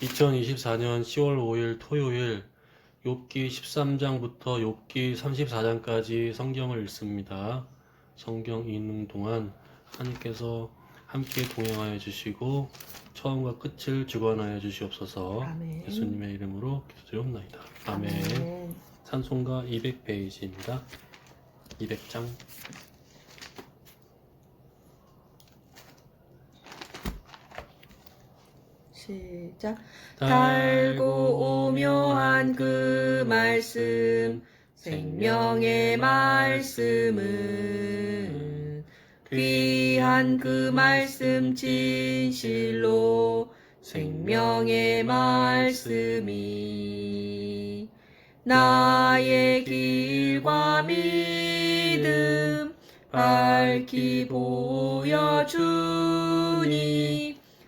2024년 10월 5일 토요일 욥기 13장부터 욥기 34장까지 성경을 읽습니다. 성경 읽는 동안 하나님께서 함께 동행하여 주시고 처음과 끝을 주관하여 주시옵소서. 아멘. 예수님의 이름으로 기도드리옵나이다. 아멘. 아멘. 찬송가 200페이지입니다. 200장. 시작. 달고 오묘한 그 말씀, 생명의 말씀은 귀한 그 말씀 진실로 생명의 말씀이 나의 길과 믿음 밝히 보여주니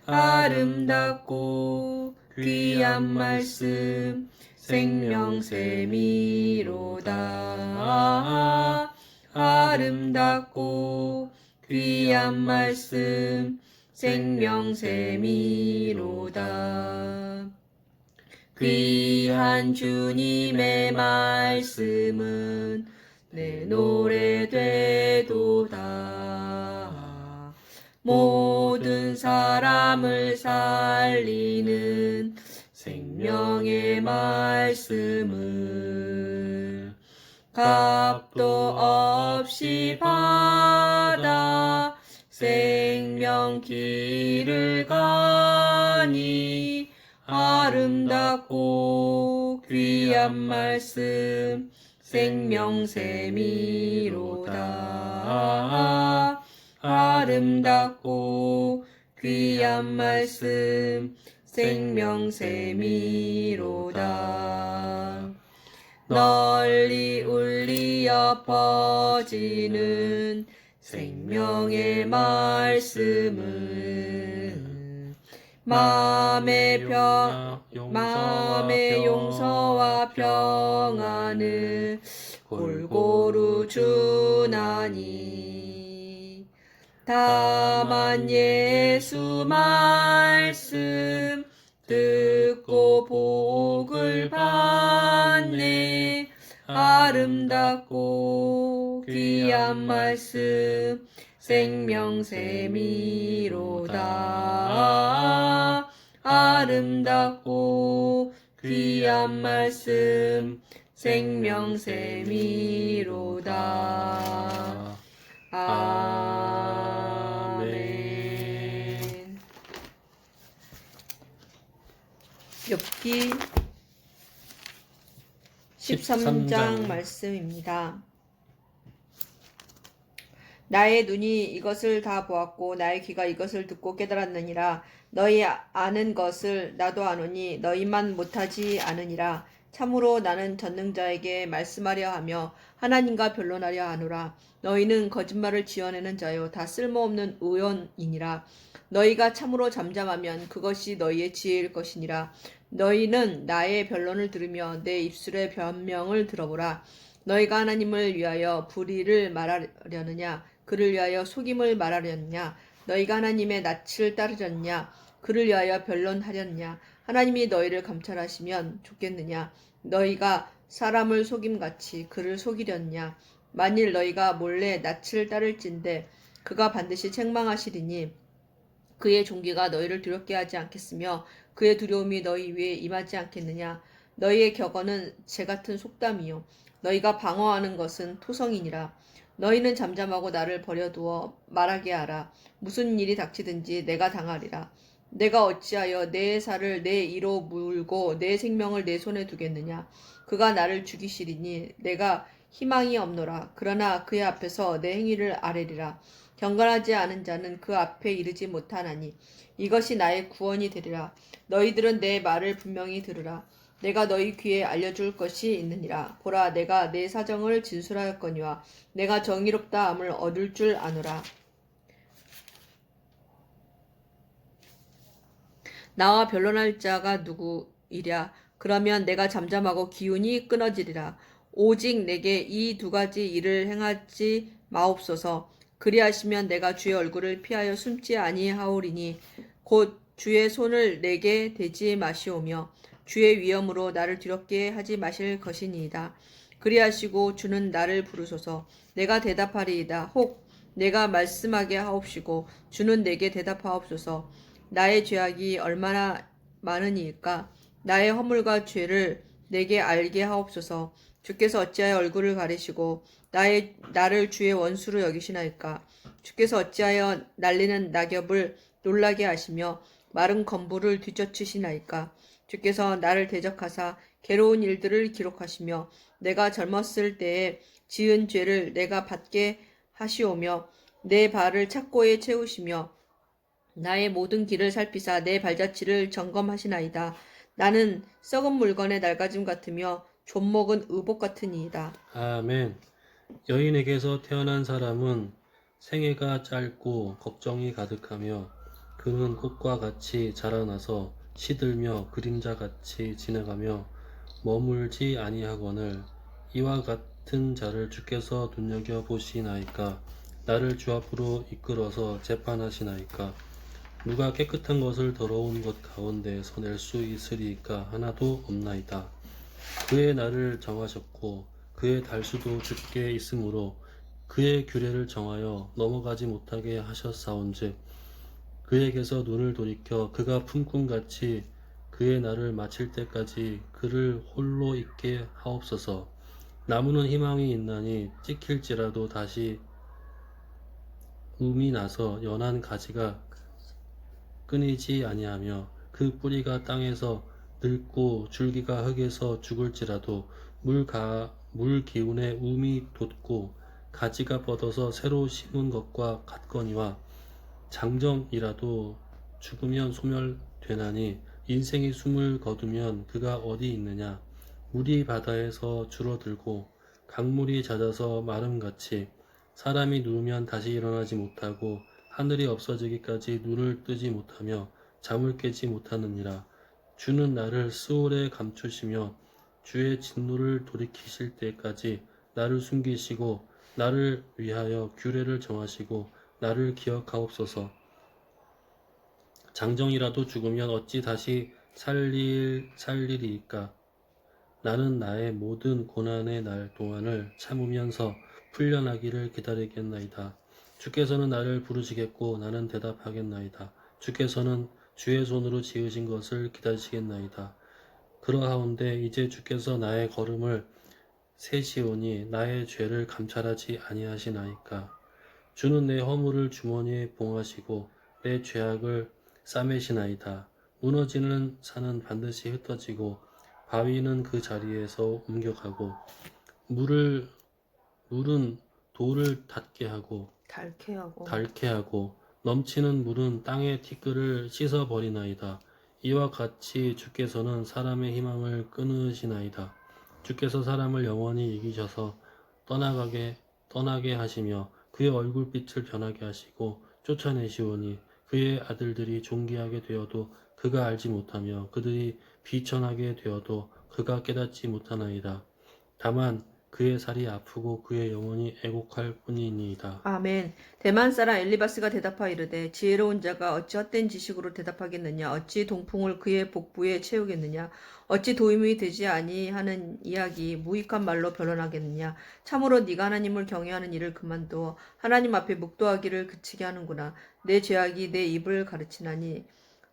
아름답고 귀한 말씀 생명샘이로다. 아름답고 귀한 말씀 생명샘이로다. 귀한 주님의 말씀은 내 노래 되도다. 모든 사람을 살리는 생명의 말씀을 값도 없이 받아 생명 길을 가니 아름답고 귀한 말씀 생명샘이로다. 아름답고 귀한 말씀 생명샘이로다. 널리 울리어 퍼지는 생명의 말씀은 마음의 용서와 평안을 골고루 주나니 다만 예수 말씀 듣고 복을 받네. 아름답고 귀한 말씀 생명샘이로다. 아름답고 귀한 말씀 생명샘이로다. 아멘. 욥기 13장 말씀입니다. 나의 눈이 이것을 다 보았고 나의 귀가 이것을 듣고 깨달았느니라. 너희 아는 것을 나도 아노니 너희만 못하지 않으니라. 참으로 나는 전능자에게 말씀하려 하며 하나님과 변론하려 하노라. 너희는 거짓말을 지어내는 자요 다 쓸모없는 의원이니라. 너희가 참으로 잠잠하면 그것이 너희의 지혜일 것이니라. 너희는 나의 변론을 들으며 내 입술의 변명을 들어보라. 너희가 하나님을 위하여 불의를 말하려느냐 그를 위하여 속임을 말하려느냐. 너희가 하나님의 낯을 따르려느냐 그를 위하여 변론하려느냐. 하나님이 너희를 감찰하시면 좋겠느냐. 너희가 사람을 속임같이 그를 속이려느냐. 만일 너희가 몰래 낯을 따를진대 그가 반드시 책망하시리니 그의 종기가 너희를 두렵게 하지 않겠으며 그의 두려움이 너희 위에 임하지 않겠느냐. 너희의 격언은 재같은 속담이요 너희가 방어하는 것은 토성이니라. 너희는 잠잠하고 나를 버려두어 말하게 하라. 무슨 일이 닥치든지 내가 당하리라. 내가 어찌하여 내 살을 내 이로 물고 내 생명을 내 손에 두겠느냐. 그가 나를 죽이시리니 내가 희망이 없노라. 그러나 그의 앞에서 내 행위를 아뢰리라. 경건하지 않은 자는 그 앞에 이르지 못하나니 이것이 나의 구원이 되리라. 너희들은 내 말을 분명히 들으라. 내가 너희 귀에 알려줄 것이 있느니라. 보라, 내가 내 사정을 진술하였거니와 내가 정의롭다 함을 얻을 줄 아노라. 나와 변론할 자가 누구이랴. 그러면 내가 잠잠하고 기운이 끊어지리라. 오직 내게 이 두 가지 일을 행하지 마옵소서. 그리하시면 내가 주의 얼굴을 피하여 숨지 아니하오리니 곧 주의 손을 내게 대지 마시오며 주의 위엄으로 나를 두렵게 하지 마실 것이니이다. 그리하시고 주는 나를 부르소서. 내가 대답하리이다. 혹 내가 말씀하게 하옵시고 주는 내게 대답하옵소서. 나의 죄악이 얼마나 많으니이까 나의 허물과 죄를 내게 알게 하옵소서. 주께서 어찌하여 얼굴을 가리시고 나를 주의 원수로 여기시나이까. 주께서 어찌하여 날리는 낙엽을 놀라게 하시며 마른 건부를 뒤쫓으시나이까. 주께서 나를 대적하사 괴로운 일들을 기록하시며 내가 젊었을 때에 지은 죄를 내가 받게 하시오며 내 발을 착고에 채우시며 나의 모든 길을 살피사 내 발자취를 점검하시나이다. 나는 썩은 물건의 낡아짐 같으며 존먹은 의복 같으니이다. 아멘. 여인에게서 태어난 사람은 생애가 짧고 걱정이 가득하며 그는 꽃과 같이 자라나서 시들며 그림자같이 지나가며 머물지 아니하거늘 이와 같은 자를 주께서 눈여겨보시나이까. 나를 주 앞으로 이끌어서 재판하시나이까. 누가 깨끗한 것을 더러운 것 가운데에서 낼 수 있으리까. 하나도 없나이다. 그의 날을 정하셨고 그의 달수도 주께 있으므로 그의 규례를 정하여 넘어가지 못하게 하셨사온즉 그에게서 눈을 돌이켜 그가 품꾼같이 그의 날을 마칠 때까지 그를 홀로 있게 하옵소서. 나무는 희망이 있나니 찍힐지라도 다시 움이 나서 연한 가지가 끊이지 아니하며 그 뿌리가 땅에서 늙고 줄기가 흙에서 죽을지라도 물 기운에 움이 돋고 가지가 뻗어서 새로 심은 것과 같거니와 장정이라도 죽으면 소멸되나니 인생이 숨을 거두면 그가 어디 있느냐. 물이 바다에서 줄어들고 강물이 잦아서 마름같이 사람이 누우면 다시 일어나지 못하고 하늘이 없어지기까지 눈을 뜨지 못하며 잠을 깨지 못하느니라. 주는 나를 스올에 감추시며 주의 진노를 돌이키실 때까지 나를 숨기시고 나를 위하여 규례를 정하시고 나를 기억하옵소서. 장정이라도 죽으면 어찌 다시 살리리이까. 나는 나의 모든 고난의 날 동안을 참으면서 풀려나기를 기다리겠나이다. 주께서는 나를 부르시겠고 나는 대답하겠나이다. 주께서는 주의 손으로 지으신 것을 기다리시겠나이다. 그러하온데 이제 주께서 나의 걸음을 세시오니 나의 죄를 감찰하지 아니하시나이까. 주는 내 허물을 주머니에 봉하시고 내 죄악을 싸매시나이다. 무너지는 산은 반드시 흩어지고 바위는 그 자리에서 옮겨가고 물은 돌을 닿게 하고 닳게 하고 넘치는 물은 땅의 티끌을 씻어버리나이다. 이와 같이 주께서는 사람의 희망을 끊으시나이다. 주께서 사람을 영원히 이기셔서 떠나게 하시며 그의 얼굴빛을 변하게 하시고 쫓아내시오니 그의 아들들이 존귀하게 되어도 그가 알지 못하며 그들이 비천하게 되어도 그가 깨닫지 못하나이다. 다만 그의 살이 아프고 그의 영혼이 애곡할 뿐이니이다. 아멘. 대만 사람 엘리바스가 대답하여 이르되 지혜로운 자가 어찌 헛된 지식으로 대답하겠느냐. 어찌 동풍을 그의 복부에 채우겠느냐. 어찌 도움이 되지 아니하는 이야기 무익한 말로 변론하겠느냐. 참으로 네가 하나님을 경외하는 일을 그만두어 하나님 앞에 묵도하기를 그치게 하는구나. 내 죄악이 내 입을 가르치나니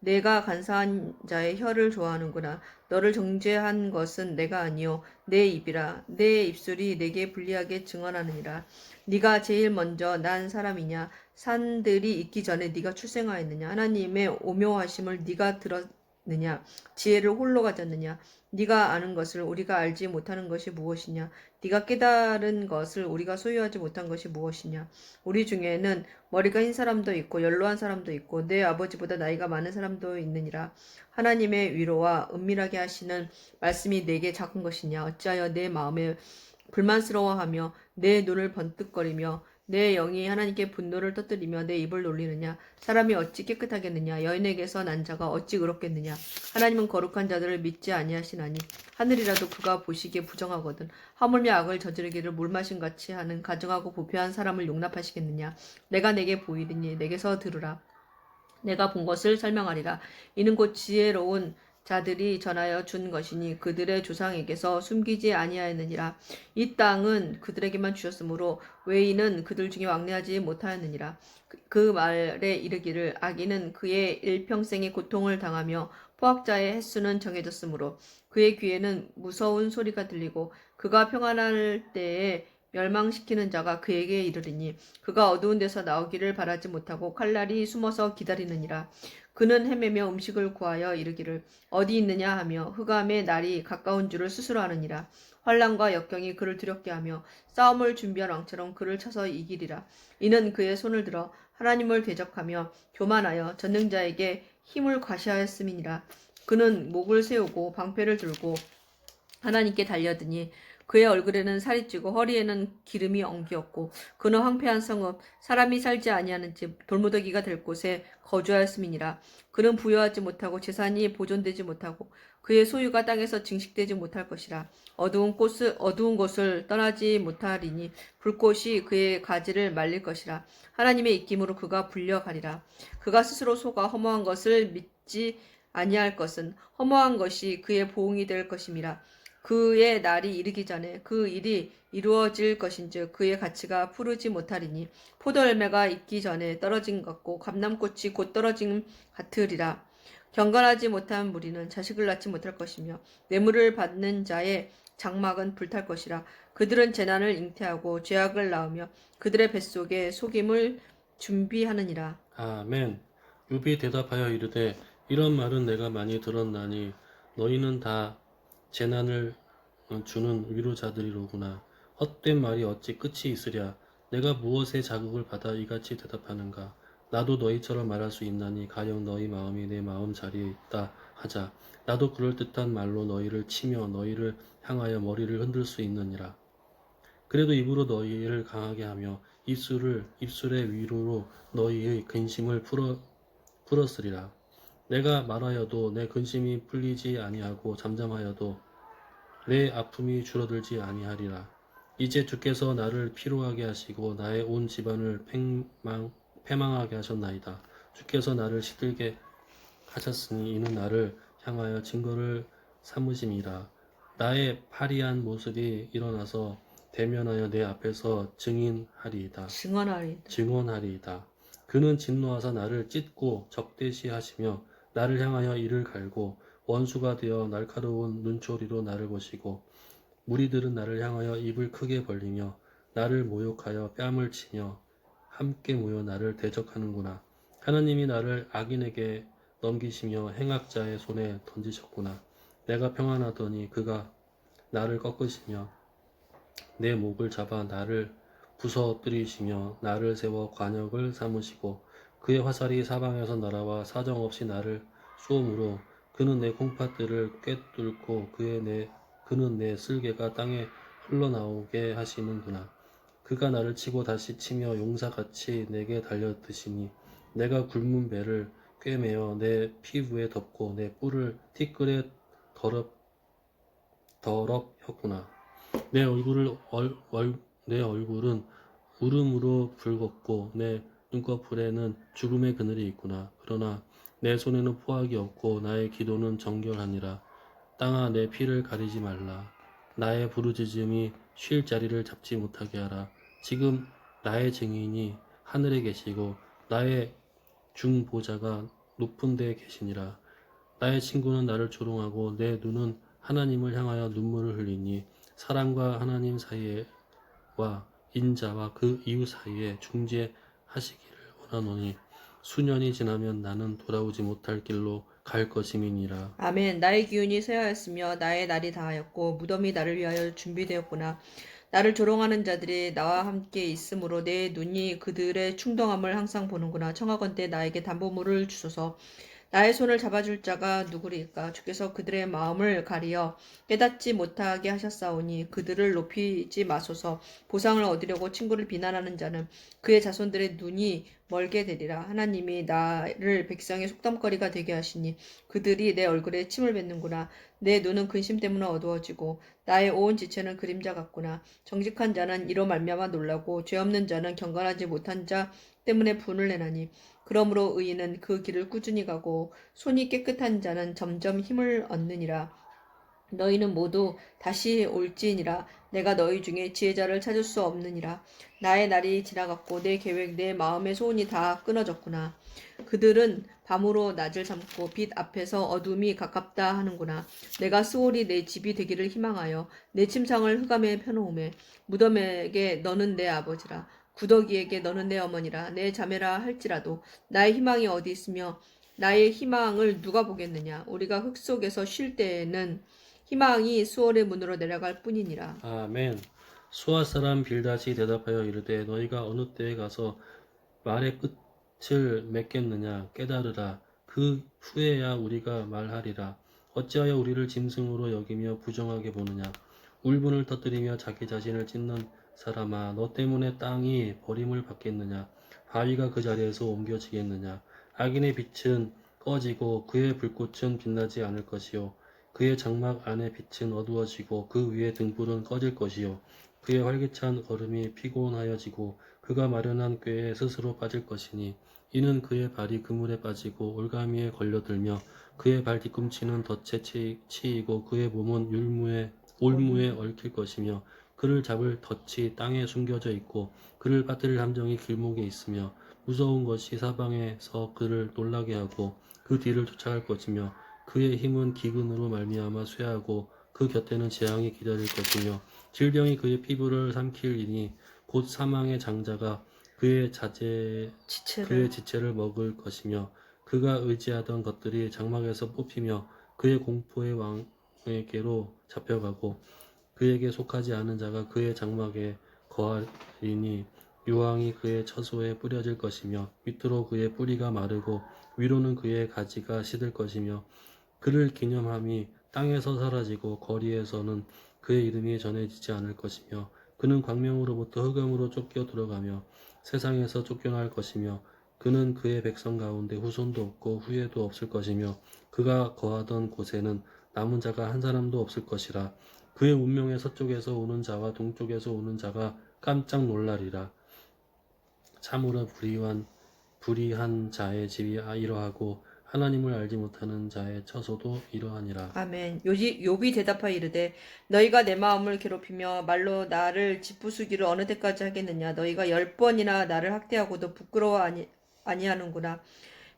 내가 간사한 자의 혀를 좋아하는구나. 너를 정죄한 것은 내가 아니요 내 입이라. 내 입술이 내게 불리하게 증언하느니라. 네가 제일 먼저 난 사람이냐. 산들이 있기 전에 네가 출생하였느냐. 하나님의 오묘하심을 네가 들었느냐. 지혜를 홀로 가졌느냐. 네가 아는 것을 우리가 알지 못하는 것이 무엇이냐. 네가 깨달은 것을 우리가 소유하지 못한 것이 무엇이냐. 우리 중에는 머리가 흰 사람도 있고 연로한 사람도 있고 내 아버지보다 나이가 많은 사람도 있느니라. 하나님의 위로와 은밀하게 하시는 말씀이 내게 작은 것이냐. 어찌하여 내 마음에 불만스러워하며 내 눈을 번뜩거리며 내 영이 하나님께 분노를 터뜨리며 내 입을 놀리느냐. 사람이 어찌 깨끗하겠느냐. 여인에게서 난 자가 어찌 의롭겠느냐. 하나님은 거룩한 자들을 믿지 아니하시나니 하늘이라도 그가 보시기에 부정하거든. 하물며 악을 저지르기를 물 마신 같이 하는 가증하고 부패한 사람을 용납하시겠느냐. 내가 내게 보이리니 내게서 들으라. 내가 본 것을 설명하리라. 이는 곧 지혜로운 자들이 전하여 준 것이니 그들의 조상에게서 숨기지 아니하였느니라. 이 땅은 그들에게만 주셨으므로 외인은 그들 중에 왕래하지 못하였느니라. 그 말에 이르기를 악인은 그의 일평생의 고통을 당하며 포악자의 횟수는 정해졌으므로 그의 귀에는 무서운 소리가 들리고 그가 평안할 때에 멸망시키는 자가 그에게 이르리니 그가 어두운 데서 나오기를 바라지 못하고 칼날이 숨어서 기다리느니라. 그는 헤매며 음식을 구하여 이르기를 어디 있느냐 하며 흑암의 날이 가까운 줄을 스스로 아느니라. 환난과 역경이 그를 두렵게 하며 싸움을 준비한 왕처럼 그를 쳐서 이기리라. 이는 그의 손을 들어 하나님을 대적하며 교만하여 전능자에게 힘을 과시하였음이니라. 그는 목을 세우고 방패를 들고 하나님께 달려드니 그의 얼굴에는 살이 찌고 허리에는 기름이 엉기었고 그는 황폐한 성읍 사람이 살지 아니하는 집 돌무더기가 될 곳에 거주하였음이니라. 그는 부여하지 못하고 재산이 보존되지 못하고 그의 소유가 땅에서 증식되지 못할 것이라. 어두운 곳을 떠나지 못하리니 불꽃이 그의 가지를 말릴 것이라. 하나님의 입김으로 그가 불려가리라. 그가 스스로 속아 허무한 것을 믿지 아니할 것은 허무한 것이 그의 보응이 될 것임이라. 그의 날이 이르기 전에 그 일이 이루어질 것인즉 그의 가치가 푸르지 못하리니 포도 열매가 익기 전에 떨어진 것 같고 감람꽃이 곧 떨어짐 같으리라. 경건하지 못한 무리는 자식을 낳지 못할 것이며 뇌물을 받는 자의 장막은 불탈 것이라. 그들은 재난을 잉태하고 죄악을 낳으며 그들의 뱃속에 속임을 준비하느니라. 아멘. 욥이 대답하여 이르되 이런 말은 내가 많이 들었나니 너희는 다 재난을 주는 위로자들이로구나. 헛된 말이 어찌 끝이 있으랴. 내가 무엇에 자극을 받아 이같이 대답하는가. 나도 너희처럼 말할 수 있나니 가령 너희 마음이 내 마음 자리에 있다 하자. 나도 그럴듯한 말로 너희를 치며 너희를 향하여 머리를 흔들 수 있느니라. 그래도 입으로 너희를 강하게 하며 입술의 위로로 너희의 근심을 풀었으리라. 내가 말하여도 내 근심이 풀리지 아니하고 잠잠하여도 내 아픔이 줄어들지 아니하리라. 이제 주께서 나를 피로하게 하시고 나의 온 집안을 패망하게 하셨나이다. 주께서 나를 시들게 하셨으니 이는 나를 향하여 증거를 삼으심이라. 나의 파리한 모습이 일어나서 대면하여 내 앞에서 증언하리이다. 그는 진노하사 나를 찢고 적대시하시며 나를 향하여 이를 갈고 원수가 되어 날카로운 눈초리로 나를 보시고 무리들은 나를 향하여 입을 크게 벌리며 나를 모욕하여 뺨을 치며 함께 모여 나를 대적하는구나. 하나님이 나를 악인에게 넘기시며 행악자의 손에 던지셨구나. 내가 평안하더니 그가 나를 꺾으시며 내 목을 잡아 나를 부서뜨리시며 나를 세워 관역을 삼으시고 그의 화살이 사방에서 날아와 사정없이 나를 쏘므로 그는 내 콩팥들을 꿰뚫고 그는 내 쓸개가 땅에 흘러나오게 하시는구나. 그가 나를 치고 다시 치며 용사같이 내게 달려드시니 내가 굶은 배를 꿰매어 내 피부에 덮고 내 뿔을 티끌에 더럽혔구나. 내 얼굴은 울음으로 붉었고 내 눈꺼풀에는 죽음의 그늘이 있구나. 그러나 내 손에는 포악이 없고 나의 기도는 정결하니라. 땅아 내 피를 가리지 말라. 나의 부르짖음이 쉴 자리를 잡지 못하게 하라. 지금 나의 증인이 하늘에 계시고 나의 중보자가 높은 데에 계시니라. 나의 친구는 나를 조롱하고 내 눈은 하나님을 향하여 눈물을 흘리니 사람과 하나님 사이와 인자와 그 이웃 사이에 중재하시기를 원하노니 수년이 지나면 나는 돌아오지 못할 길로 갈 것임이니라. 아멘. 나의 기운이 쇠하였으며 나의 날이 다하였고 무덤이 나를 위하여 준비되었구나. 나를 조롱하는 자들이 나와 함께 있으므로 내 눈이 그들의 충동함을 항상 보는구나. 청하건대 나에게 담보물을 주소서. 나의 손을 잡아줄 자가 누구리까? 주께서 그들의 마음을 가리어 깨닫지 못하게 하셨사오니 그들을 높이지 마소서. 보상을 얻으려고 친구를 비난하는 자는 그의 자손들의 눈이 멀게 되리라. 하나님이 나를 백성의 속담거리가 되게 하시니 그들이 내 얼굴에 침을 뱉는구나. 내 눈은 근심 때문에 어두워지고 나의 온 지체는 그림자 같구나. 정직한 자는 이로 말미암아 놀라고 죄 없는 자는 경건하지 못한 자 때문에 분을 내나니 그러므로 의인은 그 길을 꾸준히 가고 손이 깨끗한 자는 점점 힘을 얻느니라. 너희는 모두 다시 올지니라. 내가 너희 중에 지혜자를 찾을 수 없느니라. 나의 날이 지나갔고 내 계획 내 마음의 소원이 다 끊어졌구나. 그들은 밤으로 낮을 삼고 빛 앞에서 어둠이 가깝다 하는구나. 내가 스올이 내 집이 되기를 희망하여 내 침상을 흑암에 펴놓음에 무덤에게 너는 내 아버지라 구더기에게 너는 내 어머니라 내 자매라 할지라도 나의 희망이 어디 있으며 나의 희망을 누가 보겠느냐. 우리가 흙 속에서 쉴 때에는 희망이 수월의 문으로 내려갈 뿐이니라. 아멘. 수아 사람 빌닷이 대답하여 이르되 너희가 어느 때에 가서 말의 끝을 맺겠느냐 깨달으라. 그 후에야 우리가 말하리라. 어찌하여 우리를 짐승으로 여기며 부정하게 보느냐. 울분을 터뜨리며 자기 자신을 찢는 사람아, 너 때문에 땅이 버림을 받겠느냐. 바위가 그 자리에서 옮겨지겠느냐. 악인의 빛은 꺼지고 그의 불꽃은 빛나지 않을 것이요. 그의 장막 안의 빛은 어두워지고 그 위의 등불은 꺼질 것이요. 그의 활기찬 걸음이 피곤하여지고 그가 마련한 꾀에 스스로 빠질 것이니 이는 그의 발이 그물에 빠지고 올가미에 걸려들며 그의 발 뒤꿈치는 덫에 치이고 그의 몸은 올무에 얽힐 것이며 그를 잡을 덫이 땅에 숨겨져 있고 그를 빠뜨릴 함정이 길목에 있으며 무서운 것이 사방에서 그를 놀라게 하고 그 뒤를 쫓아갈 것이며 그의 힘은 기근으로 말미암아 쇠하고 그 곁에는 재앙이 기다릴 것이며 질병이 그의 피부를 삼키리니 곧 사망의 장자가 그의 지체를 먹을 것이며 그가 의지하던 것들이 장막에서 뽑히며 그의 공포의 왕에게로 잡혀가고 그에게 속하지 않은 자가 그의 장막에 거하리니 유황이 그의 처소에 뿌려질 것이며 밑으로 그의 뿌리가 마르고 위로는 그의 가지가 시들 것이며 그를 기념함이 땅에서 사라지고 거리에서는 그의 이름이 전해지지 않을 것이며 그는 광명으로부터 흑암으로 쫓겨 들어가며 세상에서 쫓겨날 것이며 그는 그의 백성 가운데 후손도 없고 후예도 없을 것이며 그가 거하던 곳에는 남은 자가 한 사람도 없을 것이라. 그의 운명의 서쪽에서 오는 자와 동쪽에서 오는 자가 깜짝 놀라리라. 참으로 불의한 자의 집이 이러하고 하나님을 알지 못하는 자의 처소도 이러하니라. 아멘. 욥이 대답하여 이르되 너희가 내 마음을 괴롭히며 말로 나를 짓부수기를 어느 때까지 하겠느냐. 너희가 10번이나 나를 학대하고도 부끄러워 아니하는구나.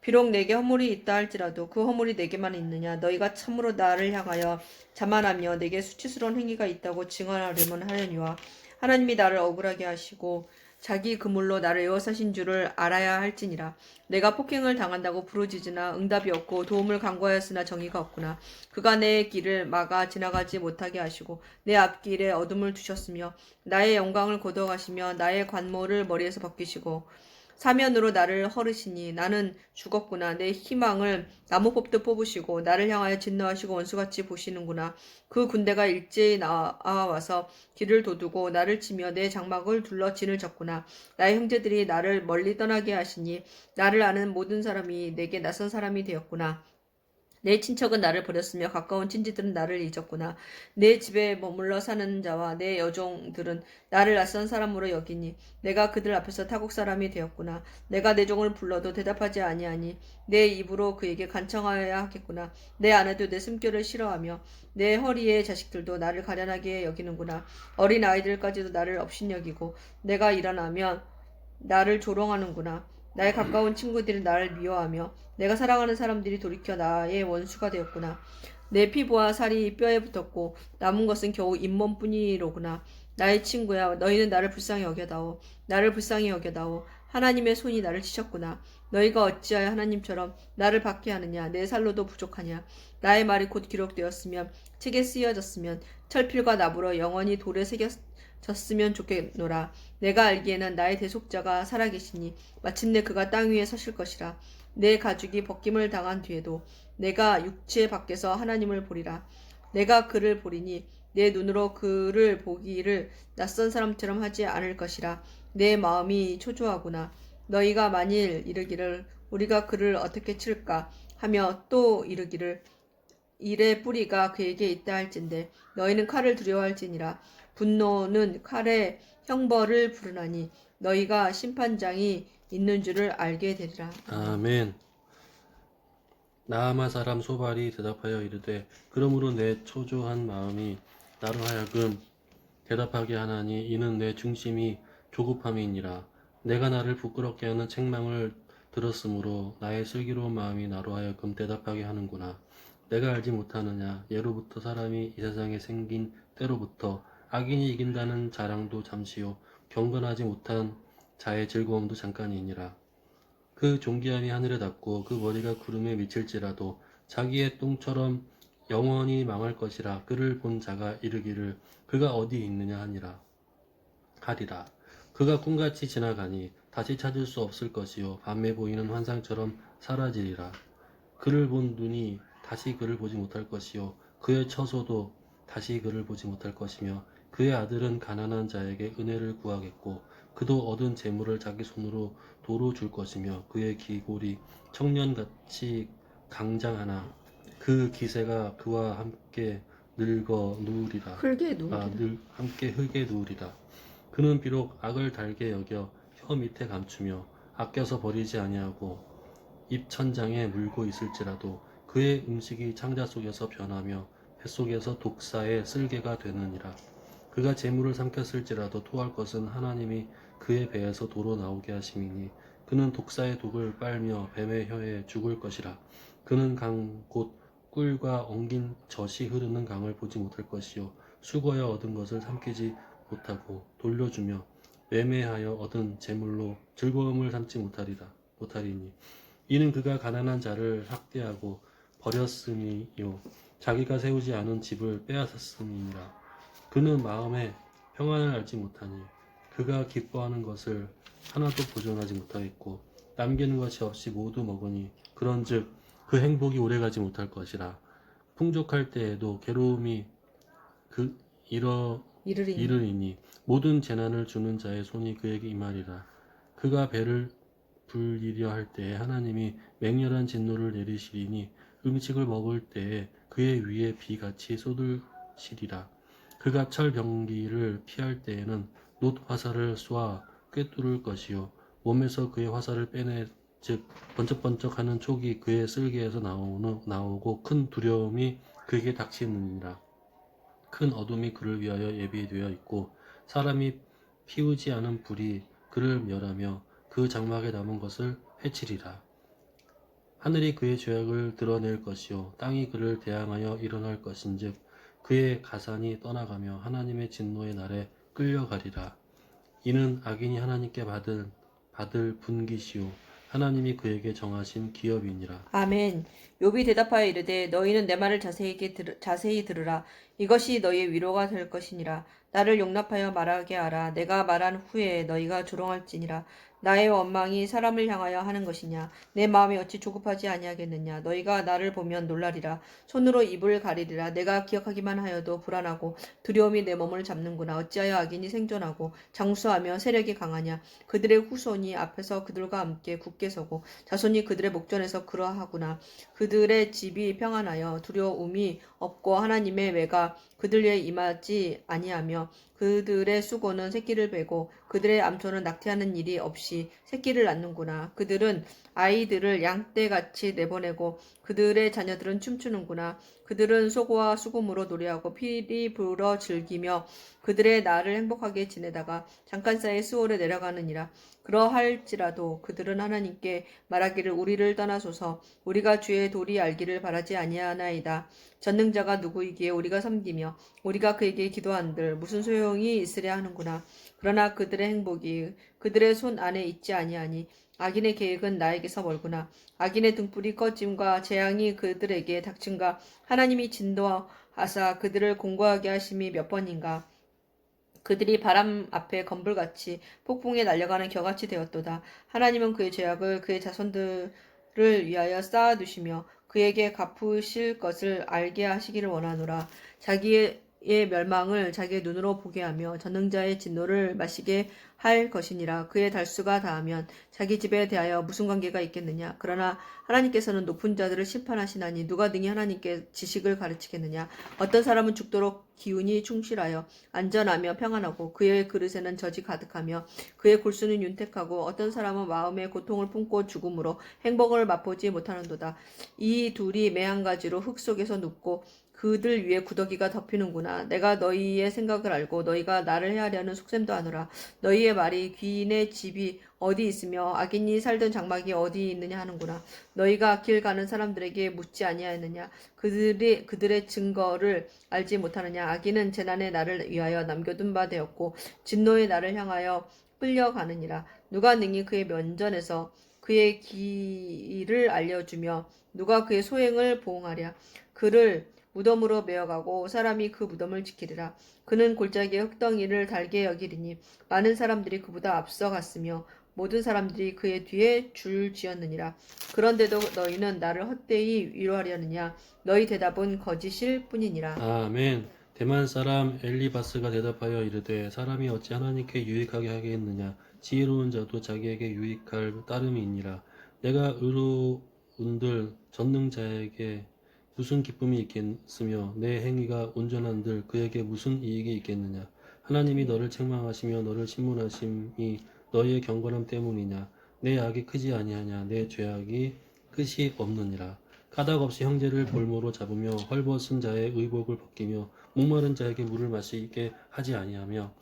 비록 내게 허물이 있다 할지라도 그 허물이 내게만 있느냐. 너희가 참으로 나를 향하여 자만하며 내게 수치스러운 행위가 있다고 증언하려면 하려니와 하나님이 나를 억울하게 하시고 자기 그물로 나를 에워싸신 줄을 알아야 할지니라. 내가 폭행을 당한다고 부르짖으나 응답이 없고 도움을 간구하였으나 정의가 없구나. 그가 내 길을 막아 지나가지 못하게 하시고 내 앞길에 어둠을 두셨으며 나의 영광을 걷어가시며 나의 관모를 머리에서 벗기시고 사면으로 나를 헐으시니 나는 죽었구나. 내 희망을 나무뽑듯 뽑으시고 나를 향하여 진노하시고 원수같이 보시는구나. 그 군대가 일제히 나와서 길을 도두고 나를 치며 내 장막을 둘러 진을 쳤구나. 나의 형제들이 나를 멀리 떠나게 하시니 나를 아는 모든 사람이 내게 낯선 사람이 되었구나. 내 친척은 나를 버렸으며 가까운 친지들은 나를 잊었구나. 내 집에 머물러 사는 자와 내 여종들은 나를 낯선 사람으로 여기니 내가 그들 앞에서 타국 사람이 되었구나. 내가 내 종을 불러도 대답하지 아니하니 내 입으로 그에게 간청하여야 하겠구나. 내 아내도 내 숨결을 싫어하며 내 허리의 자식들도 나를 가련하게 여기는구나. 어린 아이들까지도 나를 업신여기고 내가 일어나면 나를 조롱하는구나. 나의 가까운 친구들이 나를 미워하며 내가 사랑하는 사람들이 돌이켜 나의 원수가 되었구나. 내 피부와 살이 뼈에 붙었고 남은 것은 겨우 잇몸뿐이로구나. 나의 친구야, 너희는 나를 불쌍히 여겨다오. 나를 불쌍히 여겨다오. 하나님의 손이 나를 치셨구나. 너희가 어찌하여 하나님처럼 나를 받게 하느냐. 내 살로도 부족하냐. 나의 말이 곧 기록되었으면 책에 쓰여졌으면 철필과 나무로 영원히 돌에 새겨졌으면 좋겠노라. 내가 알기에는 나의 대속자가 살아계시니 마침내 그가 땅 위에 서실 것이라. 내 가죽이 벗김을 당한 뒤에도 내가 육체 밖에서 하나님을 보리라. 내가 그를 보리니 내 눈으로 그를 보기를 낯선 사람처럼 하지 않을 것이라. 내 마음이 초조하구나. 너희가 만일 이르기를 우리가 그를 어떻게 칠까 하며 또 이르기를 일의 뿌리가 그에게 있다 할진대 너희는 칼을 두려워할지니라. 분노는 칼의 형벌을 부르나니 너희가 심판장이 있는 줄을 알게 되리라. 아멘. 나아마 사람 소발이 대답하여 이르되 그러므로 내 초조한 마음이 나로 하여금 대답하게 하나니 이는 내 중심이 조급함이니라. 내가 나를 부끄럽게 하는 책망을 들었으므로 나의 슬기로운 마음이 나로 하여금 대답하게 하는구나. 내가 알지 못하느냐. 예로부터 사람이 이 세상에 생긴 때로부터 악인이 이긴다는 자랑도 잠시요 경건하지 못한 자의 즐거움도 잠깐이니라. 그 존귀함이 하늘에 닿고 그 머리가 구름에 미칠지라도 자기의 똥처럼 영원히 망할 것이라. 그를 본 자가 이르기를 그가 어디 있느냐 하리라. 그가 꿈같이 지나가니 다시 찾을 수 없을 것이요 밤에 보이는 환상처럼 사라지리라. 그를 본 눈이 다시 그를 보지 못할 것이요 그의 처소도 다시 그를 보지 못할 것이며 그의 아들은 가난한 자에게 은혜를 구하겠고 그도 얻은 재물을 자기 손으로 도로 줄 것이며 그의 기골이 청년같이 강장하나 그 기세가 그와 함께 늙어 누우리라. 흙에 누우리라. 함께 흙에 누우리라. 그는 비록 악을 달게 여겨 혀 밑에 감추며 아껴서 버리지 아니하고 입천장에 물고 있을지라도 그의 음식이 창자 속에서 변하며 뱃속에서 독사의 쓸개가 되느니라. 그가 재물을 삼켰을지라도 토할 것은 하나님이 그의 배에서 도로 나오게 하심이니 그는 독사의 독을 빨며 뱀의 혀에 죽을 것이라. 그는 강 곧 꿀과 엉긴 젖이 흐르는 강을 보지 못할 것이요 수고하여 얻은 것을 삼키지 못하고 돌려주며 매매하여 얻은 재물로 즐거움을 삼지 못하리니 이는 그가 가난한 자를 학대하고 버렸음이요 자기가 세우지 않은 집을 빼앗았음이니라. 그는 마음에 평안을 알지 못하니 그가 기뻐하는 것을 하나도 보존하지 못하겠고 남기는 것이 없이 모두 먹으니 그런즉 그 행복이 오래가지 못할 것이라. 풍족할 때에도 괴로움이 그 이르리니 모든 재난을 주는 자의 손이 그에게 임하리라. 그가 배를 불리려 할 때에 하나님이 맹렬한 진노를 내리시리니 음식을 먹을 때에 그의 위에 비같이 쏟으시리라. 그가 철병기를 피할 때에는 놋 화살을 쏘아 꿰뚫을 것이요 몸에서 그의 화살을 빼내 즉 번쩍번쩍하는 촉이 그의 쓸개에서 나오고 큰 두려움이 그에게 닥치느니라. 큰 어둠이 그를 위하여 예비되어 있고 사람이 피우지 않은 불이 그를 멸하며 그 장막에 남은 것을 해치리라. 하늘이 그의 죄악을 드러낼 것이요 땅이 그를 대항하여 일어날 것인즉 그의 가산이 떠나가며 하나님의 진노의 날에 끌려가리라. 이는 악인이 하나님께 받을 분깃이요 하나님이 그에게 정하신 기업이니라. 아멘. 욥이 대답하여 이르되 너희는 내 말을 자세히 들으라. 이것이 너희의 위로가 될 것이니라. 나를 용납하여 말하게 하라. 내가 말한 후에 너희가 조롱할지니라. 나의 원망이 사람을 향하여 하는 것이냐. 내 마음이 어찌 조급하지 아니하겠느냐. 너희가 나를 보면 놀라리라. 손으로 입을 가리리라. 내가 기억하기만 하여도 불안하고 두려움이 내 몸을 잡는구나. 어찌하여 악인이 생존하고 장수하며 세력이 강하냐. 그들의 후손이 앞에서 그들과 함께 굳게 서고 자손이 그들의 목전에서 그러하구나. 그들의 집이 평안하여 두려움이 없고 하나님의 외가 그들에 임하지 아니하며 그들의 수고는 새끼를 베고 그들의 암소는 낙태하는 일이 없이 새끼를 낳는구나. 그들은 아이들을 양떼같이 내보내고 그들의 자녀들은 춤추는구나. 그들은 소고와 수금으로 노래하고 피리 불어 즐기며 그들의 날을 행복하게 지내다가 잠깐 사이에 수월에 내려가느니라. 그러할지라도 그들은 하나님께 말하기를 우리를 떠나소서 우리가 주의 도리 알기를 바라지 아니하나이다. 전능자가 누구이기에 우리가 섬기며 우리가 그에게 기도한들 무슨 소용이 있으랴 하는구나. 그러나 그들의 행복이 그들의 손 안에 있지 아니하니 악인의 계획은 나에게서 멀구나. 악인의 등불이 꺼짐과 재앙이 그들에게 닥침과 하나님이 진노하사 그들을 공고하게 하심이 몇 번인가. 그들이 바람 앞에 건불같이 폭풍에 날려가는 겨같이 되었도다. 하나님은 그의 죄악을 그의 자손들을 위하여 쌓아두시며 그에게 갚으실 것을 알게 하시기를 원하노라. 자기의 멸망을 자기의 눈으로 보게 하며 전능자의 진노를 마시게 할 것이니라. 그의 달수가 다하면 자기 집에 대하여 무슨 관계가 있겠느냐. 그러나 하나님께서는 높은 자들을 심판하시나니 누가 능히 하나님께 지식을 가르치겠느냐. 어떤 사람은 죽도록 기운이 충실하여 안전하며 평안하고 그의 그릇에는 젖이 가득하며 그의 골수는 윤택하고 어떤 사람은 마음에 고통을 품고 죽음으로 행복을 맛보지 못하는도다. 이 둘이 매 한 가지로 흙 속에서 눕고 그들 위에 구더기가 덮이는구나. 내가 너희의 생각을 알고 너희가 나를 헤아려는 속셈도 아노라. 너희의 말이 귀인의 집이 어디 있으며 악인이 살던 장막이 어디 있느냐 하는구나. 너희가 길 가는 사람들에게 묻지 아니하였느냐. 그들의 증거를 알지 못하느냐. 악인은 재난의 날을 위하여 남겨둔 바 되었고 진노의 날을 향하여 끌려가느니라. 누가 능히 그의 면전에서 그의 길을 알려주며 누가 그의 소행을 보응하랴. 그를 무덤으로 메어가고 사람이 그 무덤을 지키리라. 그는 골짜기의 흙덩이를 달게 여기리니 많은 사람들이 그보다 앞서갔으며 모든 사람들이 그의 뒤에 줄지었느니라. 그런데도 너희는 나를 헛되이 위로하려느냐. 너희 대답은 거짓일 뿐이니라. 아멘. 대만 사람 엘리바스가 대답하여 이르되 사람이 어찌 하나님께 유익하게 하겠느냐. 지혜로운 자도 자기에게 유익할 따름이니라. 내가 의로운들 전능자에게 무슨 기쁨이 있겠으며 내 행위가 온전한들 그에게 무슨 이익이 있겠느냐. 하나님이 너를 책망하시며 너를 신문하심이 너희의 경건함 때문이냐. 내 악이 크지 아니하냐. 내 죄악이 끝이 없느니라. 까닭 없이 형제를 볼모로 잡으며 헐벗은 자의 의복을 벗기며 목마른 자에게 물을 마시게 하지 아니하며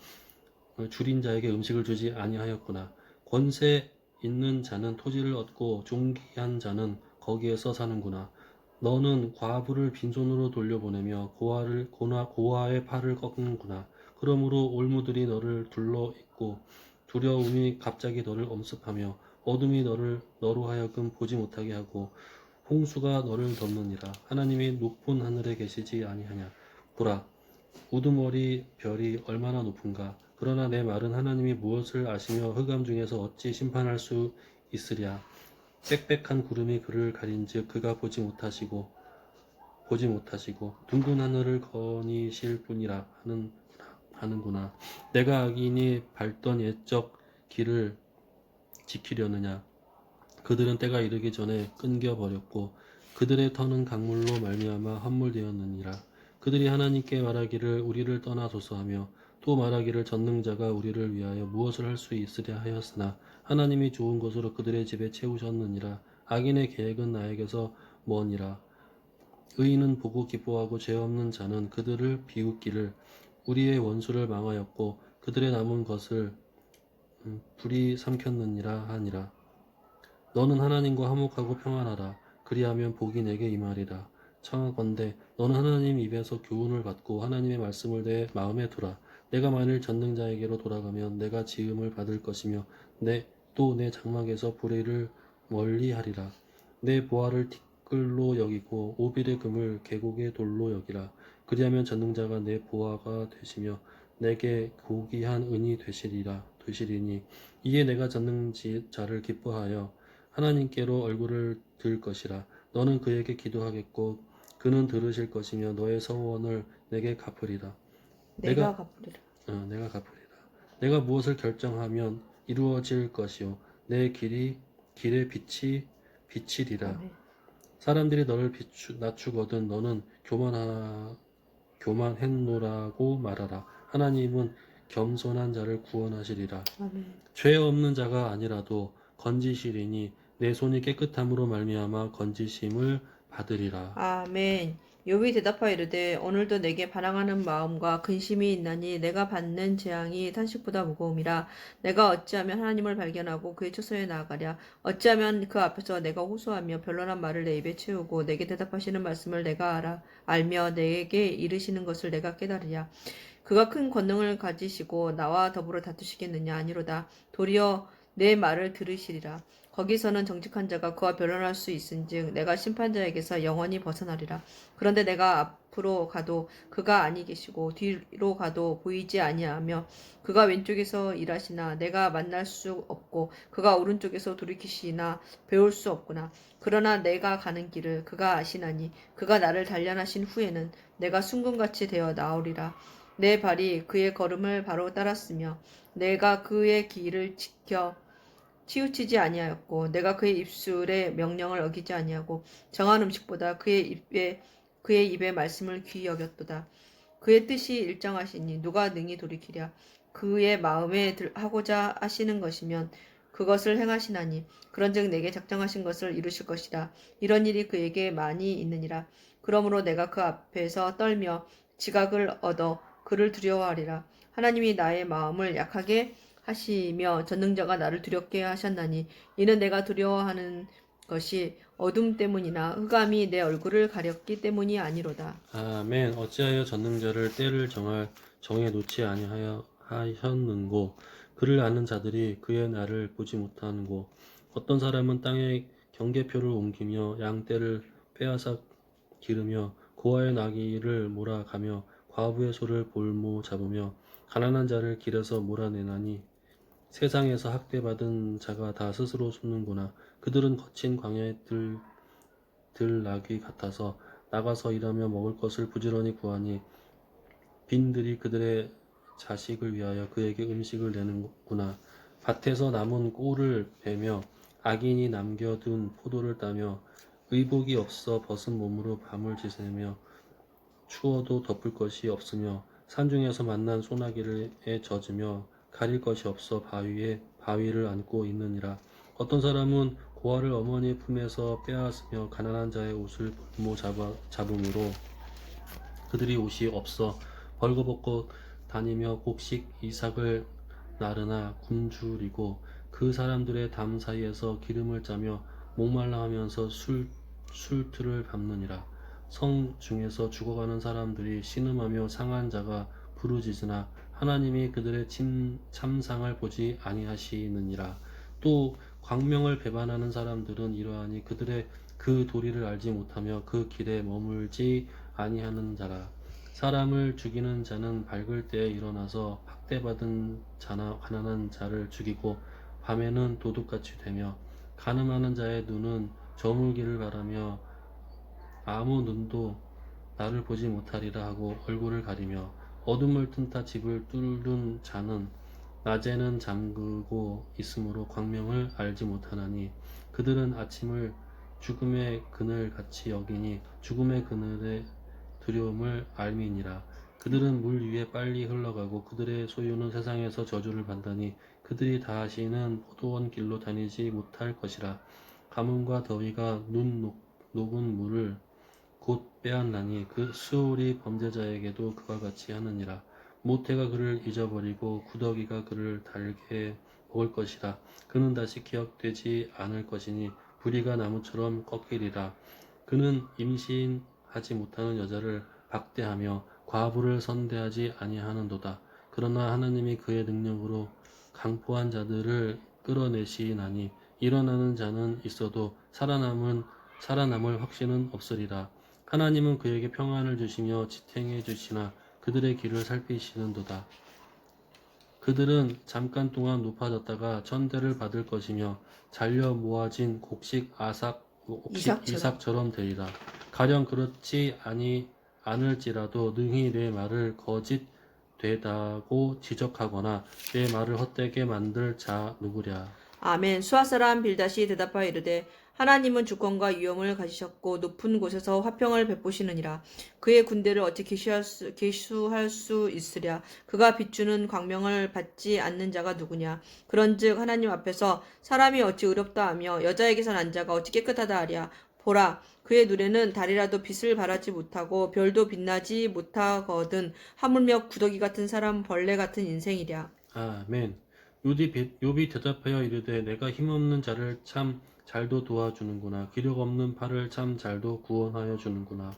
줄인 자에게 음식을 주지 아니하였구나. 권세 있는 자는 토지를 얻고 존귀한 자는 거기에서 사는구나. 너는 과부를 빈손으로 돌려보내며 고아의 팔을 꺾는구나. 그러므로 올무들이 너를 둘러 있고 두려움이 갑자기 너를 엄습하며 어둠이 너로 하여금 보지 못하게 하고 홍수가 너를 덮느니라. 하나님이 높은 하늘에 계시지 아니하냐. 보라, 우두머리 별이 얼마나 높은가. 그러나 내 말은 하나님이 무엇을 아시며 흑암 중에서 어찌 심판할 수 있으랴. 빽빽한 구름이 그를 가린즉 그가 보지 못하시고 둥근 하늘을 거니실 뿐이라 하는구나. 내가 악인이 밟던 옛적 길을 지키려느냐. 그들은 때가 이르기 전에 끊겨 버렸고 그들의 터는 강물로 말미암아 함몰되었느니라. 그들이 하나님께 말하기를 우리를 떠나소서 하며 또 말하기를 전능자가 우리를 위하여 무엇을 할 수 있으랴 하였으나 하나님이 좋은 것으로 그들의 집에 채우셨느니라. 악인의 계획은 나에게서 머니라. 의인은 보고 기뻐하고 죄 없는 자는 그들을 비웃기를. 우리의 원수를 망하였고 그들의 남은 것을 불이 삼켰느니라 하니라. 너는 하나님과 화목하고 평안하라. 그리하면 복이 내게 임하리라. 청하건대 너는 하나님 입에서 교훈을 받고 하나님의 말씀을 내 마음에 두라. 내가 만일 전능자에게로 돌아가면 내가 지음을 받을 것이며 또 내 장막에서 불의를 멀리하리라. 내 보화를 티끌로 여기고 오빌의 금을 계곡의 돌로 여기라. 그리하면 전능자가 내 보화가 되시며 내게 고귀한 은이 되시리니 이에 내가 전능자를 기뻐하여 하나님께로 얼굴을 들 것이라. 너는 그에게 기도하겠고 그는 들으실 것이며 너의 서원을 내게 갚으리라. 내가 갚으리라. 내가 갚으리라. 내가 무엇을 결정하면 이루어질 것이요 내 길의 빛이 비치리라. 아멘. 사람들이 너를 낮추거든 너는 교만했노라고 말하라. 하나님은 겸손한 자를 구원하시리라. 아멘. 죄 없는 자가 아니라도 건지시리니 내 손이 깨끗함으로 말미암아 건지심을 받으리라. 아멘. 욥이 대답하여 이르되 오늘도 내게 반항하는 마음과 근심이 있나니 내가 받는 재앙이 탄식보다 무거움이라. 내가 어찌하면 하나님을 발견하고 그의 처소에 나아가랴. 어찌하면 그 앞에서 내가 호소하며 변론한 말을 내 입에 채우고 내게 대답하시는 말씀을 내가 알며 내게 이르시는 것을 내가 깨달으랴. 그가 큰 권능을 가지시고 나와 더불어 다투시겠느냐. 아니로다. 도리어 내 말을 들으시리라. 거기서는 정직한 자가 그와 변론할 수 있은즉 내가 심판자에게서 영원히 벗어나리라. 그런데 내가 앞으로 가도 그가 아니 계시고 뒤로 가도 보이지 아니하며 그가 왼쪽에서 일하시나 내가 만날 수 없고 그가 오른쪽에서 돌이키시나 배울 수 없구나. 그러나 내가 가는 길을 그가 아시나니 그가 나를 단련하신 후에는 내가 순금같이 되어 나오리라. 내 발이 그의 걸음을 바로 따랐으며 내가 그의 길을 지켜 치우치지 아니하였고 내가 그의 입술의 명령을 어기지 아니하고 정한 음식보다 그의 입의 말씀을 귀히 여겼도다. 그의 뜻이 일정하시니 누가 능히 돌이키랴. 그의 마음에 하고자 하시는 것이면 그것을 행하시나니 그런즉 내게 작정하신 것을 이루실 것이라. 이런 일이 그에게 많이 있느니라. 그러므로 내가 그 앞에서 떨며 지각을 얻어 그를 두려워하리라. 하나님이 나의 마음을 약하게 하시며 전능자가 나를 두렵게 하셨나니 이는 내가 두려워하는 것이 어둠 때문이나 흑암이 내 얼굴을 가렸기 때문이 아니로다. 아멘. 어찌하여 전능자를 때를 정해 놓지 하셨는고 그를 아는 자들이 그의 날을 보지 못하는고 어떤 사람은 땅에 경계표를 옮기며 양떼를 빼앗아 기르며 고아의 나귀를 몰아가며 과부의 소를 볼모 잡으며 가난한 자를 길에서 몰아내나니 세상에서 학대받은 자가 다 스스로 숨는구나. 그들은 거친 광야의 들나귀 같아서 나가서 일하며 먹을 것을 부지런히 구하니 빈들이 그들의 자식을 위하여 그에게 음식을 내는구나. 밭에서 남은 꼴을 베며 악인이 남겨둔 포도를 따며 의복이 없어 벗은 몸으로 밤을 지새며 추워도 덮을 것이 없으며 산중에서 만난 소나기에 젖으며 가릴 것이 없어 바위를 안고 있느니라. 어떤 사람은 고아를 어머니 품에서 빼앗으며 가난한 자의 옷을 볼모 잡음으로 그들이 옷이 없어 벌거벗고 다니며 곡식 이삭을 나르나 굶주리고 그 사람들의 담 사이에서 기름을 짜며 목말라 하면서 술틀을 밟느니라. 성 중에서 죽어가는 사람들이 신음하며 상한 자가 부르짖으나 하나님이 그들의 참상을 보지 아니하시느니라. 또 광명을 배반하는 사람들은 이러하니 그들의 그 도리를 알지 못하며 그 길에 머물지 아니하는 자라. 사람을 죽이는 자는 밝을 때에 일어나서 학대받은 자나 가난한 자를 죽이고 밤에는 도둑같이 되며 간음하는 자의 눈은 저물기를 바라며 아무 눈도 나를 보지 못하리라 하고 얼굴을 가리며 어둠을 틈타 집을 뚫는 자는 낮에는 잠그고 있으므로 광명을 알지 못하나니 그들은 아침을 죽음의 그늘 같이 여기니 죽음의 그늘의 두려움을 알미니라. 그들은 물 위에 빨리 흘러가고 그들의 소유는 세상에서 저주를 받다니 그들이 다시는 포도원 길로 다니지 못할 것이라. 가뭄과 더위가 녹은 물을 곧 빼앗나니 그 수월이 범죄자에게도 그와 같이 하느니라. 모태가 그를 잊어버리고 구더기가 그를 달게 먹을 것이라. 그는 다시 기억되지 않을 것이니 부리가 나무처럼 꺾이리라. 그는 임신하지 못하는 여자를 박대하며 과부를 선대하지 아니하는도다. 그러나 하나님이 그의 능력으로 강포한 자들을 끌어내시나니 일어나는 자는 있어도 살아남을 확신은 없으리라. 하나님은 그에게 평안을 주시며 지탱해 주시나 그들의 길을 살피시는도다. 그들은 잠깐 동안 높아졌다가 천대를 받을 것이며 잘려 모아진 곡식 이삭처럼 되리라. 가령 그렇지 않을지라도 능히 내 말을 거짓 되다고 지적하거나 내 말을 헛되게 만들 자 누구랴. 아멘. 수아 사람 빌닷이 대답하여 이르되 하나님은 주권과 위엄을 가지셨고 높은 곳에서 화평을 베푸시느니라. 그의 군대를 어찌 계수할 수 있으랴. 그가 비추는 광명을 받지 않는 자가 누구냐. 그런즉 하나님 앞에서 사람이 어찌 의롭다 하며 여자에게서 난 자가 어찌 깨끗하다 하랴. 보라, 그의 눈에는 달이라도 빛을 발하지 못하고 별도 빛나지 못하거든 하물며 구더기 같은 사람 벌레 같은 인생이랴. 아멘. 욥이 대답하여 이르되 내가 힘없는 자를 참 잘도 도와주는구나. 기력 없는 팔을 참 잘도 구원하여 주는구나.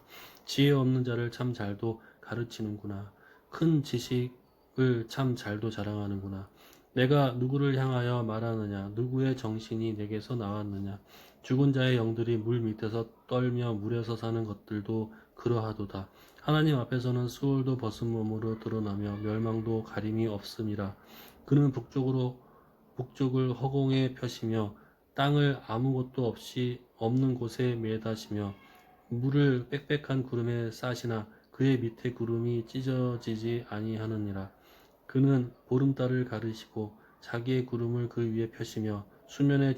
지혜 없는 자를 참 잘도 가르치는구나. 큰 지식을 참 잘도 자랑하는구나. 내가 누구를 향하여 말하느냐? 누구의 정신이 내게서 나왔느냐? 죽은 자의 영들이 물 밑에서 떨며 물에서 사는 것들도 그러하도다. 하나님 앞에서는 수월도 벗은 몸으로 드러나며 멸망도 가림이 없음이라. 그는 북쪽을 허공에 펴시며 땅을 아무것도 없는 곳에 매다시며 물을 빽빽한 구름에 싸시나 그의 밑에 구름이 찢어지지 아니하느니라. 그는 보름달을 가르시고 자기의 구름을 그 위에 펴시며 수면의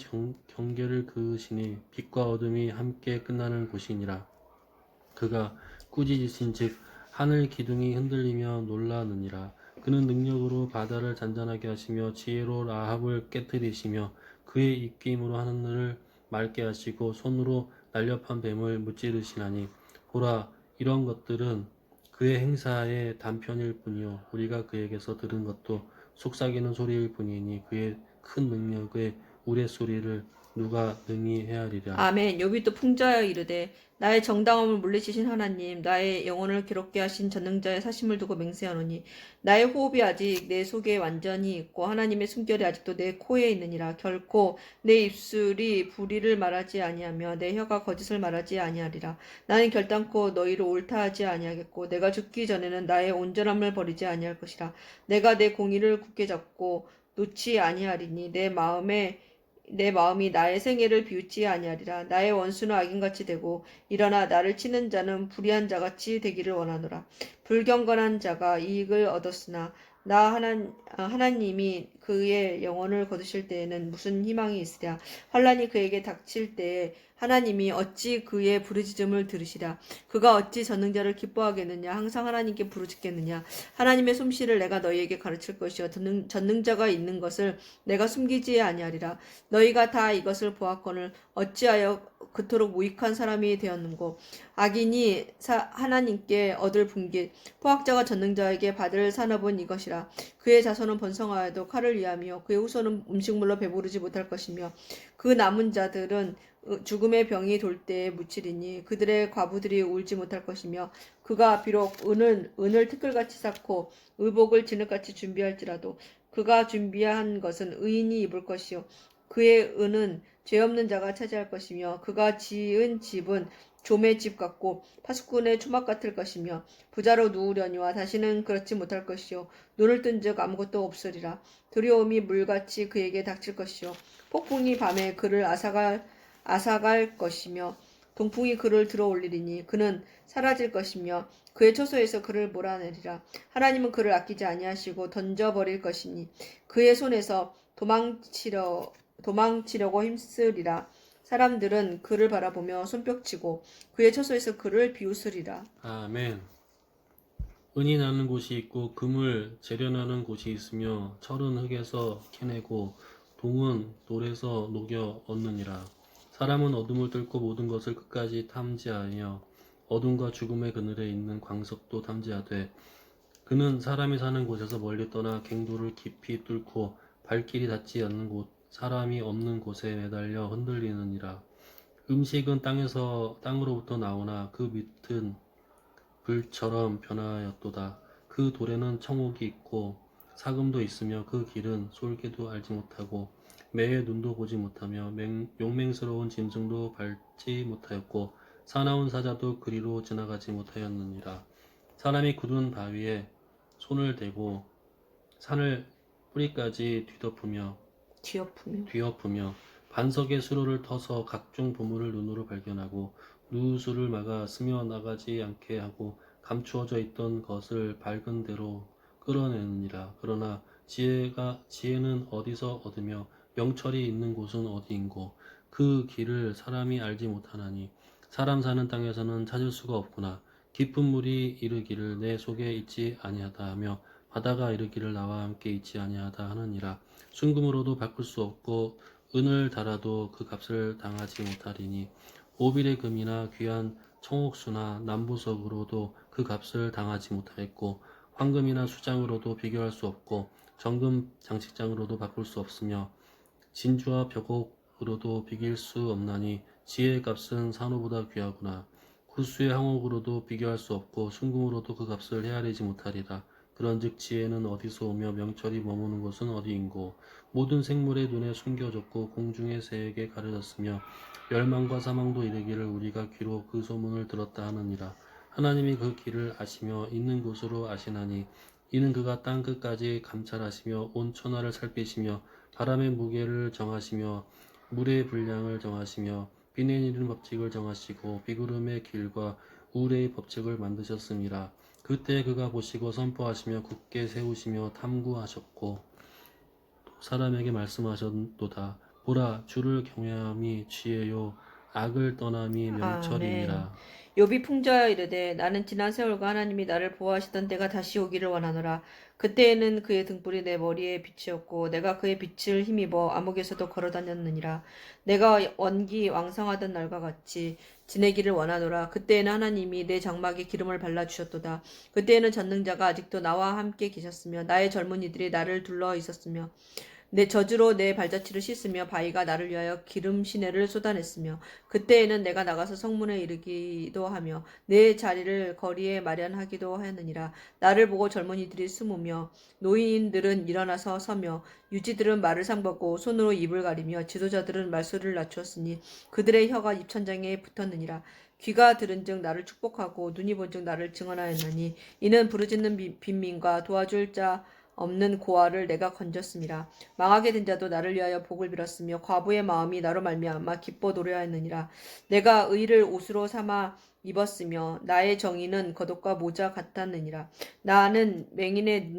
경계를 그으시니 빛과 어둠이 함께 끝나는 곳이니라. 그가 꾸짖으신즉 하늘 기둥이 흔들리며 놀라느니라. 그는 능력으로 바다를 잔잔하게 하시며 지혜로 라합을 깨뜨리시며 그의 입김으로 하늘을 맑게 하시고 손으로 날렵한 뱀을 무찌르시나니 보라, 이런 것들은 그의 행사의 단편일 뿐이요 우리가 그에게서 들은 것도 속삭이는 소리일 뿐이니 그의 큰 능력의 우레소리를 누가 능히 헤아리랴. 아멘. 욥이 또 풍자하여 이르되 나의 정당함을 물리치신 하나님, 나의 영혼을 괴롭게 하신 전능자의 사심을 두고 맹세하노니 나의 호흡이 아직 내 속에 완전히 있고 하나님의 숨결이 아직도 내 코에 있느니라. 결코 내 입술이 불의를 말하지 아니하며 내 혀가 거짓을 말하지 아니하리라. 나는 결단코 너희를 옳다하지 아니하겠고 내가 죽기 전에는 나의 온전함을 버리지 아니할 것이라. 내가 내 공의를 굳게 잡고 놓지 아니하리니 내 마음이 나의 생애를 비웃지 아니하리라. 나의 원수는 악인같이 되고 일어나 나를 치는 자는 불의한 자같이 되기를 원하노라. 불경건한 자가 이익을 얻었으나 하나님이 그의 영혼을 거두실 때에는 무슨 희망이 있으랴. 환란이 그에게 닥칠 때에 하나님이 어찌 그의 부르짖음을 들으시랴. 그가 어찌 전능자를 기뻐하겠느냐. 항상 하나님께 부르짖겠느냐. 하나님의 솜씨를 내가 너희에게 가르칠 것이요 전능자가 있는 것을 내가 숨기지 아니하리라. 너희가 다 이것을 보았거늘 어찌하여 그토록 무익한 사람이 되었는고. 악인이 하나님께 얻을 분깃 포악자가 전능자에게 받을 산업은 이것이라. 그의 자손은 번성하여도 칼을 위하며 그의 후손은 음식물로 배부르지 못할 것이며 그 남은 자들은 죽음의 병이 돌 때에 묻히리니 그들의 과부들이 울지 못할 것이며 그가 비록 은을 티끌같이 쌓고 의복을 진흙같이 준비할지라도 그가 준비한 것은 의인이 입을 것이요 그의 은은 죄 없는 자가 차지할 것이며 그가 지은 집은 좀의 집 같고 파수꾼의 초막 같을 것이며 부자로 누우려니와 다시는 그렇지 못할 것이요 눈을 뜬즉 아무것도 없으리라. 두려움이 물같이 그에게 닥칠 것이요 폭풍이 밤에 그를 앗아갈 것이며 동풍이 그를 들어올리리니 그는 사라질 것이며 그의 처소에서 그를 몰아내리라. 하나님은 그를 아끼지 아니하시고 던져버릴 것이니 그의 손에서 도망치려고 힘쓰리라. 사람들은 그를 바라보며 손뼉치고 그의 처소에서 그를 비웃으리라. 아멘. 은이 나는 곳이 있고 금을 재련하는 곳이 있으며 철은 흙에서 캐내고 동은 돌에서 녹여 얻느니라. 사람은 어둠을 뚫고 모든 것을 끝까지 탐지하여 어둠과 죽음의 그늘에 있는 광석도 탐지하되 그는 사람이 사는 곳에서 멀리 떠나 갱도를 깊이 뚫고 발길이 닿지 않는 곳 사람이 없는 곳에 매달려 흔들리느니라. 음식은 땅으로부터 나오나 그 밑은 불처럼 변하였도다. 그 돌에는 청옥이 있고 사금도 있으며 그 길은 솔개도 알지 못하고 매의 눈도 보지 못하며 용맹스러운 짐승도 밟지 못하였고 사나운 사자도 그리로 지나가지 못하였느니라. 사람이 굳은 바위에 손을 대고 산을 뿌리까지 뒤엎으며 반석의 수로를 터서 각종 보물을 눈으로 발견하고 누수를 막아 스며 나가지 않게 하고 감추어져 있던 것을 밝은 대로 끌어내느니라. 그러나 지혜는 어디서 얻으며 명철이 있는 곳은 어디인고 그 길을 사람이 알지 못하나니 사람 사는 땅에서는 찾을 수가 없구나. 깊은 물이 이르기를 내 속에 있지 아니하다 하며 바다가 이르기를 나와 함께 있지 아니하다 하느니라. 순금으로도 바꿀 수 없고 은을 달아도 그 값을 당하지 못하리니 오빌의 금이나 귀한 청옥수나 남부석으로도 그 값을 당하지 못하였고 황금이나 수장으로도 비교할 수 없고 정금 장식장으로도 바꿀 수 없으며 진주와 벽옥으로도 비길 수 없나니 지혜의 값은 산호보다 귀하구나. 구수의 항옥으로도 비교할 수 없고 순금으로도 그 값을 헤아리지 못하리라. 그런즉 지혜는 어디서 오며 명철이 머무는 곳은 어디인고 모든 생물의 눈에 숨겨졌고 공중의 새에게 가려졌으며 멸망과 사망도 이르기를 우리가 귀로 그 소문을 들었다 하느니라. 하나님이 그 길을 아시며 있는 곳으로 아시나니 이는 그가 땅 끝까지 감찰하시며 온 천하를 살피시며 바람의 무게를 정하시며 물의 분량을 정하시며 비 내리는 법칙을 정하시고 비구름의 길과 우레의 법칙을 만드셨음이라. 그때 그가 보시고 선포하시며 굳게 세우시며 탐구하셨고 또 사람에게 말씀하셨도다. 보라, 주를 경외함이 지혜요 악을 떠남이 아멘. 명철이니라. 욥이 풍자하여 이르되 나는 지난 세월과 하나님이 나를 보호하시던 때가 다시 오기를 원하노라. 그때에는 그의 등불이 내 머리에 빛이었고 내가 그의 빛을 힘입어 암흑에서도 걸어 다녔느니라. 내가 원기 왕성하던 날과 같이 지내기를 원하노라. 그때에는 하나님이 내 장막에 기름을 발라 주셨도다. 그때에는 전능자가 아직도 나와 함께 계셨으며 나의 젊은이들이 나를 둘러 있었으며 내 저주로 내 발자취를 씻으며 바위가 나를 위하여 기름 시내를 쏟아냈으며 그때에는 내가 나가서 성문에 이르기도 하며 내 자리를 거리에 마련하기도 하였느니라. 나를 보고 젊은이들이 숨으며 노인들은 일어나서 서며 유지들은 말을 상벗고 손으로 입을 가리며 지도자들은 말소리를 낮추었으니 그들의 혀가 입천장에 붙었느니라. 귀가 들은즉 나를 축복하고 눈이 본즉 나를 증언하였나니 이는 부르짖는 빈민과 도와줄 자 없는 고아를 내가 건졌음이라. 망하게 된 자도 나를 위하여 복을 빌었으며 과부의 마음이 나로 말미암아 기뻐 노래하였느니라. 내가 의를 옷으로 삼아 입었으며 나의 정의는 겉옷과 모자 같았느니라. 나는 맹인의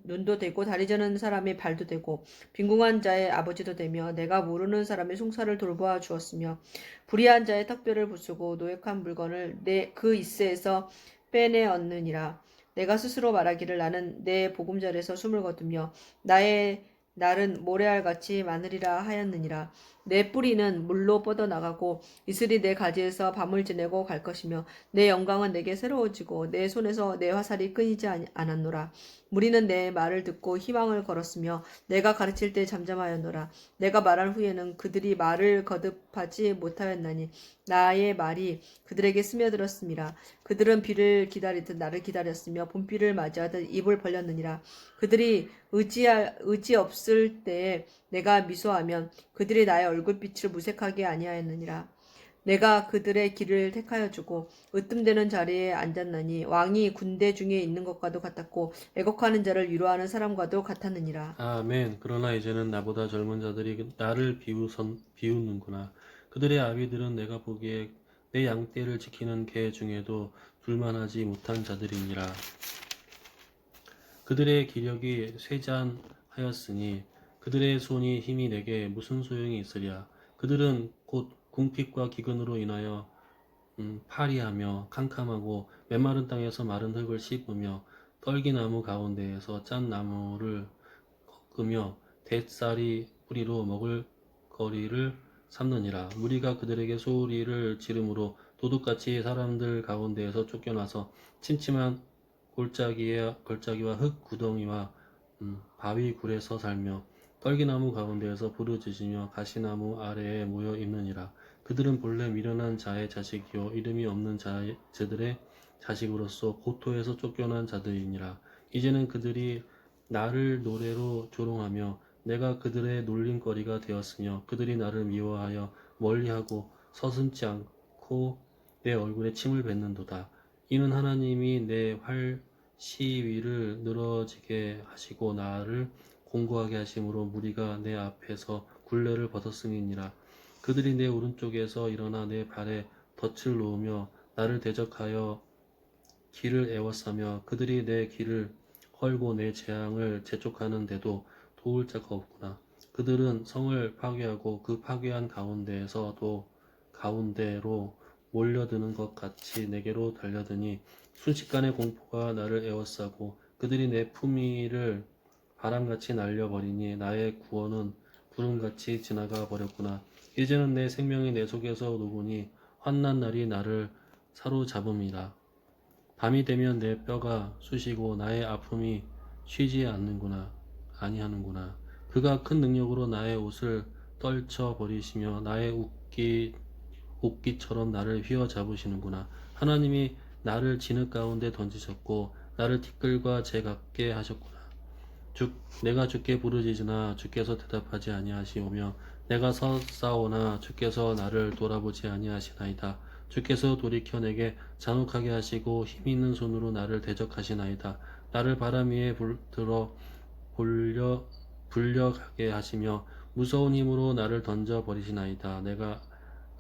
눈도 되고 다리 저는 사람의 발도 되고 빈궁한 자의 아버지도 되며 내가 모르는 사람의 송사를 돌보아 주었으며 불의한 자의 턱뼈를 부수고 노획한 물건을 그 이스에서 빼내었느니라. 내가 스스로 말하기를 나는 내 보금자리에서 숨을 거두며 나의 날은 모래알같이 많으리라 하였느니라. 내 뿌리는 물로 뻗어나가고 이슬이 내 가지에서 밤을 지내고 갈 것이며 내 영광은 내게 새로워지고 내 손에서 내 화살이 끊이지 않았노라. 무리는 내 말을 듣고 희망을 걸었으며 내가 가르칠 때 잠잠하였노라. 내가 말한 후에는 그들이 말을 거듭하지 못하였나니 나의 말이 그들에게 스며들었음이라. 그들은 비를 기다리듯 나를 기다렸으며 봄비를 맞이하듯 입을 벌렸느니라. 그들이 의지 없을 때에 내가 미소하면 그들이 나의 얼굴빛을 무색하게 아니하였느니라. 내가 그들의 길을 택하여 주고 으뜸되는 자리에 앉았나니 왕이 군대 중에 있는 것과도 같았고 애곡하는 자를 위로하는 사람과도 같았느니라. 아멘. 그러나 이제는 나보다 젊은 자들이 나를 비웃는구나. 그들의 아비들은 내가 보기에 내 양떼를 지키는 개 중에도 둘만하지 못한 자들이니라. 그들의 기력이 쇠잔하였으니 그들의 손이 힘이 내게 무슨 소용이 있으랴. 그들은 곧 궁핍과 기근으로 인하여 파리하며 캄캄하고 메마른 땅에서 마른 흙을 씹으며 떨기나무 가운데에서 짠 나무를 꺾으며 대쌀이 뿌리로 먹을 거리를 삼느니라. 무리가 그들에게 소리를 지르므로 도둑같이 사람들 가운데에서 쫓겨나서 침침한 골짜기와 흙 구덩이와 바위 굴에서 살며 떨기나무 가운데에서 부르짖으며 가시나무 아래에 모여 있느니라. 그들은 본래 미련한 자의 자식이요 이름이 없는 자들의 자식으로서 고토에서 쫓겨난 자들이니라. 이제는 그들이 나를 노래로 조롱하며 내가 그들의 놀림거리가 되었으며 그들이 나를 미워하여 멀리하고 서슴지 않고 내 얼굴에 침을 뱉는도다. 이는 하나님이 내 활시위를 늘어지게 하시고 나를 공고하게 하심으로 무리가 내 앞에서 굴레를 벗었음이니라. 그들이 내 오른쪽에서 일어나 내 발에 덫을 놓으며 나를 대적하여 길을 애워싸며 그들이 내 길을 헐고 내 재앙을 재촉하는데도 도울 자가 없구나. 그들은 성을 파괴하고 그 파괴한 가운데로 몰려드는 것 같이 내게로 달려드니 순식간에 공포가 나를 애워싸고 그들이 내 품위를 바람같이 날려버리니 나의 구원은 구름같이 지나가 버렸구나. 이제는 내 생명이 내 속에서 녹으니 환난 날이 나를 사로잡음이라. 밤이 되면 내 뼈가 쑤시고 나의 아픔이 쉬지 아니하는구나. 그가 큰 능력으로 나의 옷을 떨쳐 버리시며 나의 옷깃처럼 나를 휘어잡으시는구나. 하나님이 나를 진흙 가운데 던지셨고 나를 티끌과 재 같게 하셨구나. 내가 주께 부르짖으나 주께서 대답하지 아니하시오며 내가 서싸오나 주께서 나를 돌아보지 아니하시나이다. 주께서 돌이켜 내게 잔혹하게 하시고 힘있는 손으로 나를 대적하시나이다. 나를 바람 위에 불려가게 하시며 무서운 힘으로 나를 던져 버리시나이다. 내가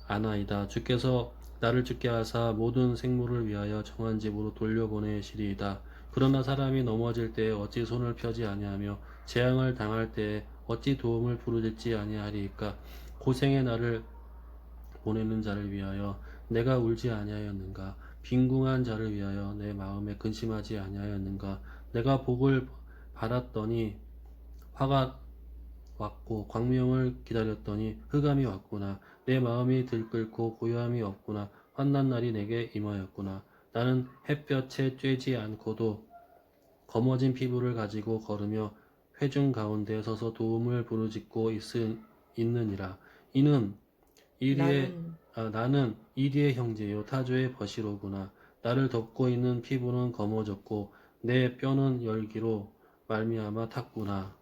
아나이다. 주께서 나를 죽게 하사 모든 생물을 위하여 정한 집으로 돌려보내시리이다. 그러나 사람이 넘어질 때에 어찌 손을 펴지 아니하며 재앙을 당할 때에 어찌 도움을 부르짖지 아니하리이까. 고생의 날을 보내는 자를 위하여 내가 울지 아니하였는가. 빈궁한 자를 위하여 내 마음에 근심하지 아니하였는가. 내가 복을 바랐더니 화가 왔고 광명을 기다렸더니 흑암이 왔구나. 내 마음이 들끓고 고요함이 없구나. 환난 날이 내게 임하였구나. 나는 햇볕에 쬐지 않고도 검어진 피부를 가지고 걸으며 회중 가운데 서서 도움을 부르짖고 있느니라. 이는 이리의 나는 이리의 형제요 타조의 버시로구나. 나를 덮고 있는 피부는 검어졌고 내 뼈는 열기로 말미암아 탔구나.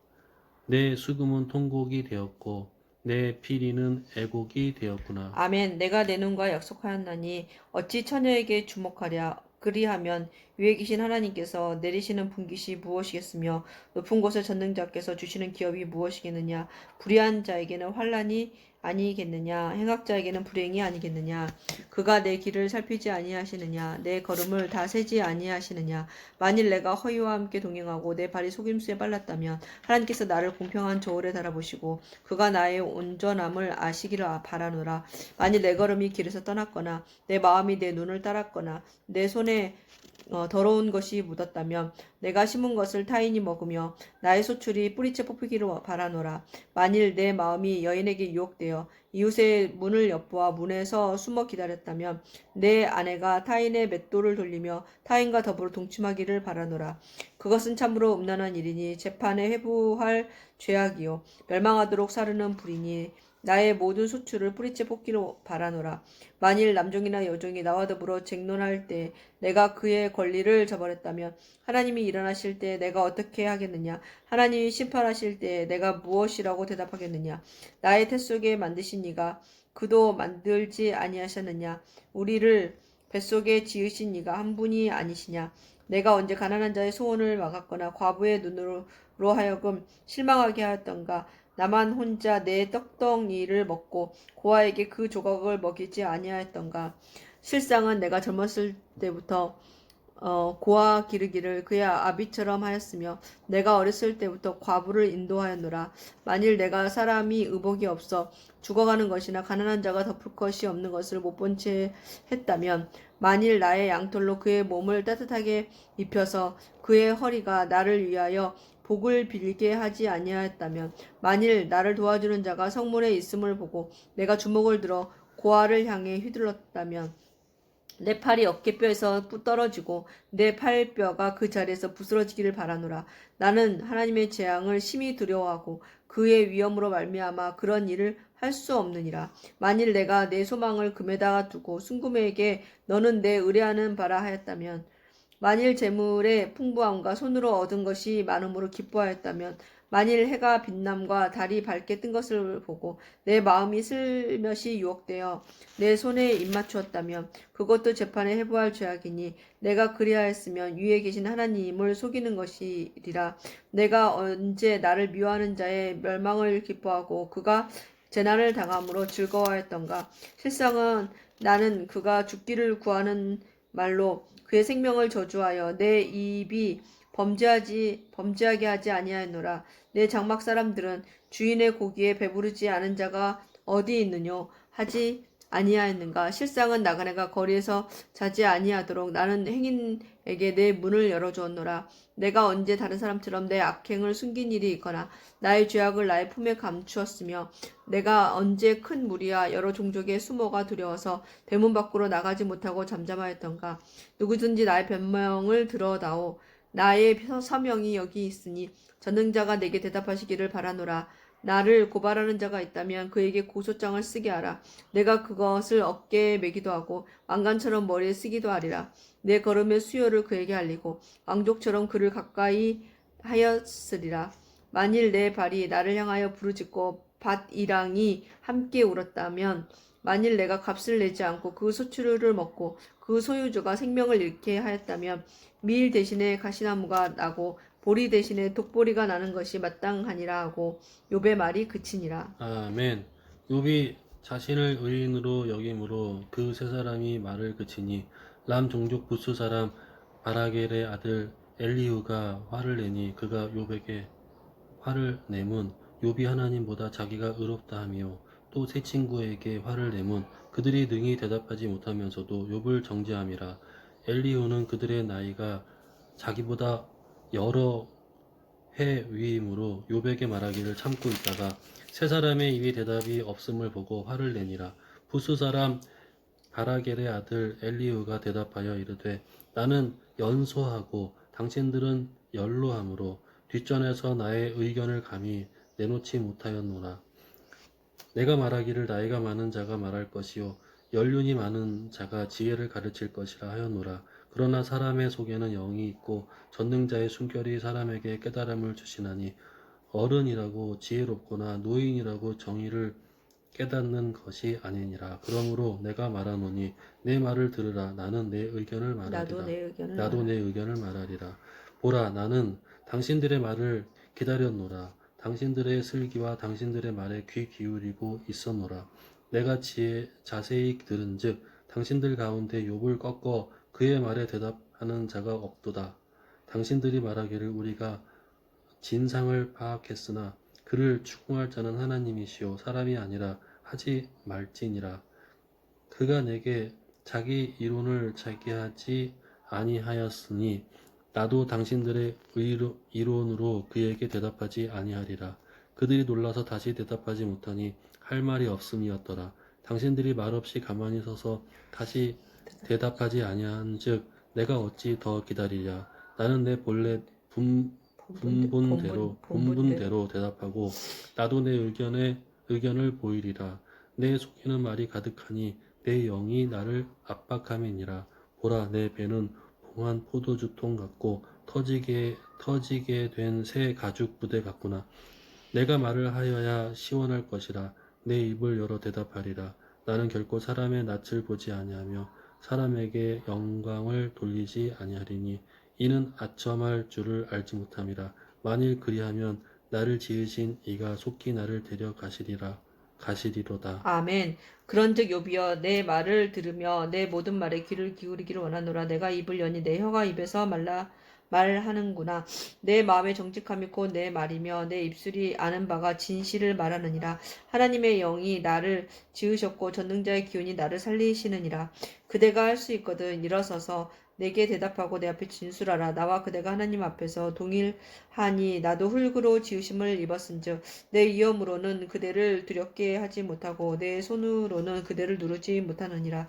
내 수금은 통곡이 되었고 내 피리는 애곡이 되었구나. 아멘. 내가 내 눈과 약속하였나니 어찌 처녀에게 주목하랴. 그리하면 위에 계신 하나님께서 내리시는 분깃이 무엇이겠으며 높은 곳의 전능자께서 주시는 기업이 무엇이겠느냐. 불의한 자에게는 환난이 아니겠느냐. 행악자에게는 불행이 아니겠느냐. 그가 내 길을 살피지 아니하시느냐. 내 걸음을 다 세지 아니하시느냐. 만일 내가 허위와 함께 동행하고 내 발이 속임수에 빨랐다면 하나님께서 나를 공평한 저울에 달아보시고 그가 나의 온전함을 아시기를 바라노라. 만일 내 걸음이 길에서 떠났거나 내 마음이 내 눈을 따랐거나 내 손에 더러운 것이 묻었다면 내가 심은 것을 타인이 먹으며 나의 소출이 뿌리째 뽑히기를 바라노라. 만일 내 마음이 여인에게 유혹되어 이웃의 문을 엿보아 문에서 숨어 기다렸다면 내 아내가 타인의 맷돌을 돌리며 타인과 더불어 동침하기를 바라노라. 그것은 참으로 음란한 일이니 재판에 회부할 죄악이요 멸망하도록 사르는 불이니 나의 모든 소출을 뿌리째 뽑기를 바라노라. 만일 남종이나 여종이 나와 더불어 쟁론할 때 내가 그의 권리를 저버렸다면 하나님이 일어나실 때 내가 어떻게 하겠느냐. 하나님이 심판하실 때 내가 무엇이라고 대답하겠느냐. 나의 태 속에 만드신 이가 그도 만들지 아니하셨느냐. 우리를 뱃속에 지으신 이가 한 분이 아니시냐. 내가 언제 가난한 자의 소원을 막았거나 과부의 눈으로 하여금 실망하게 하였던가. 나만 혼자 내 떡덩이를 먹고 고아에게 그 조각을 먹이지 아니하였던가. 실상은 내가 젊었을 때부터 고아 기르기를 그의 아비처럼 하였으며 내가 어렸을 때부터 과부를 인도하였노라. 만일 내가 사람이 의복이 없어 죽어가는 것이나 가난한 자가 덮을 것이 없는 것을 못 본 채 했다면 만일 나의 양털로 그의 몸을 따뜻하게 입혀서 그의 허리가 나를 위하여 복을 빌게 하지 아니하였다면 만일 나를 도와주는 자가 성문에 있음을 보고 내가 주먹을 들어 고아를 향해 휘둘렀다면 내 팔이 어깨뼈에서 떨어지고 내 팔뼈가 그 자리에서 부스러지기를 바라노라. 나는 하나님의 재앙을 심히 두려워하고 그의 위엄으로 말미암아 그런 일을 할 수 없느니라. 만일 내가 내 소망을 금에다가 두고 순금에게 너는 내 의뢰하는 바라 하였다면 만일 재물의 풍부함과 손으로 얻은 것이 많음으로 기뻐하였다면 만일 해가 빛남과 달이 밝게 뜬 것을 보고 내 마음이 슬며시 유혹되어 내 손에 입맞추었다면 그것도 재판에 회부할 죄악이니 내가 그리하였으면 위에 계신 하나님을 속이는 것이리라. 내가 언제 나를 미워하는 자의 멸망을 기뻐하고 그가 재난을 당함으로 즐거워하였던가. 실상은 나는 그가 죽기를 구하는 말로 그의 생명을 저주하여 내 입이 범죄하게 하지 아니하였노라. 내 장막 사람들은 주인의 고기에 배부르지 않은 자가 어디 있느뇨 하지 아니하였는가. 실상은 나그네가 거리에서 자지 아니하도록 나는 행인에게 내 문을 열어주었노라. 내가 언제 다른 사람처럼 내 악행을 숨긴 일이 있거나 나의 죄악을 나의 품에 감추었으며 내가 언제 큰 무리와 여러 종족의 수모가 두려워서 대문 밖으로 나가지 못하고 잠잠하였던가. 누구든지 나의 변명을 들어다오. 나의 서명이 여기 있으니 전능자가 내게 대답하시기를 바라노라. 나를 고발하는 자가 있다면 그에게 고소장을 쓰게 하라. 내가 그것을 어깨에 매기도 하고 왕관처럼 머리에 쓰기도 하리라. 내 걸음의 수요를 그에게 알리고 왕족처럼 그를 가까이 하였으리라. 만일 내 발이 나를 향하여 부르짖고 밭이랑이 함께 울었다면 만일 내가 값을 내지 않고 그 소출을 먹고 그 소유주가 생명을 잃게 하였다면 밀 대신에 가시나무가 나고 보리 대신에 독보리가 나는 것이 마땅하니라 하고 욥의 말이 그치니라. 아멘. 욥이 자신을 의인으로 여김으로 그 세 사람이 말을 그치니 람 종족 부스 사람 바라겔의 아들 엘리후가 화를 내니 그가 욥에게 화를 내문 욥이 하나님보다 자기가 의롭다 하며 또 세 친구에게 화를 내문 그들이 능히 대답하지 못하면서도 욥을 정죄함이라. 엘리후는 그들의 나이가 자기보다 여러 해 위이므로 욥에게 말하기를 참고 있다가 세 사람의 입이 대답이 없음을 보고 화를 내니라. 부스 사람 바라겔의 아들 엘리후가 대답하여 이르되 나는 연소하고 당신들은 연로함으로 뒷전에서 나의 의견을 감히 내놓지 못하였노라. 내가 말하기를 나이가 많은 자가 말할 것이요 연륜이 많은 자가 지혜를 가르칠 것이라 하였노라. 그러나 사람의 속에는 영이 있고 전능자의 숨결이 사람에게 깨달음을 주시나니 어른이라고 지혜롭거나 노인이라고 정의를 깨닫는 것이 아니니라. 그러므로 내가 말하노니 내 말을 들으라. 나는 내 의견을 말하리라. 나도 내 의견을 말하리라. 보라, 나는 당신들의 말을 기다렸노라. 당신들의 슬기와 당신들의 말에 귀 기울이고 있었노라. 내가 자세히 들은즉 당신들 가운데 욥을 꺾어 그의 말에 대답하는 자가 없도다. 당신들이 말하기를 우리가 진상을 파악했으나 그를 추궁할 자는 하나님이시요 사람이 아니라 하지 말지니라. 그가 내게 자기 이론을 제기하지 아니하였으니 나도 당신들의 이론으로 그에게 대답하지 아니하리라. 그들이 놀라서 다시 대답하지 못하니 할 말이 없음이었더라. 당신들이 말없이 가만히 서서 다시 대답하지 아니한즉 내가 어찌 더 기다리랴. 나는 내 본래 본분대로 대답하고 나도 내 의견을 보이리라. 내 속에는 말이 가득하니 내 영이 나를 압박함이니라. 보라, 내 배는 봉한 포도주통 같고 터지게 된 새 가죽 부대 같구나. 내가 말을 하여야 시원할 것이라. 내 입을 열어 대답하리라. 나는 결코 사람의 낯을 보지 아니하며 사람에게 영광을 돌리지 아니하리니 이는 아첨할 줄을 알지 못함이라. 만일 그리하면 나를 지으신 이가 속히 나를 가시리로다. 아멘. 그런즉 욥이여 내 말을 들으며 내 모든 말에 귀를 기울이기를 원하노라. 내가 입을 여니 내 혀가 입에서 말하는구나. 내 마음의 정직함이 곧 내 말이며 내 입술이 아는 바가 진실을 말하느니라. 하나님의 영이 나를 지으셨고 전능자의 기운이 나를 살리시느니라. 그대가 할 수 있거든 일어서서 내게 대답하고 내 앞에 진술하라. 나와 그대가 하나님 앞에서 동일하니 나도 흙으로 지으심을 입었은즉 내 위엄으로는 그대를 두렵게 하지 못하고 내 손으로는 그대를 누르지 못하느니라.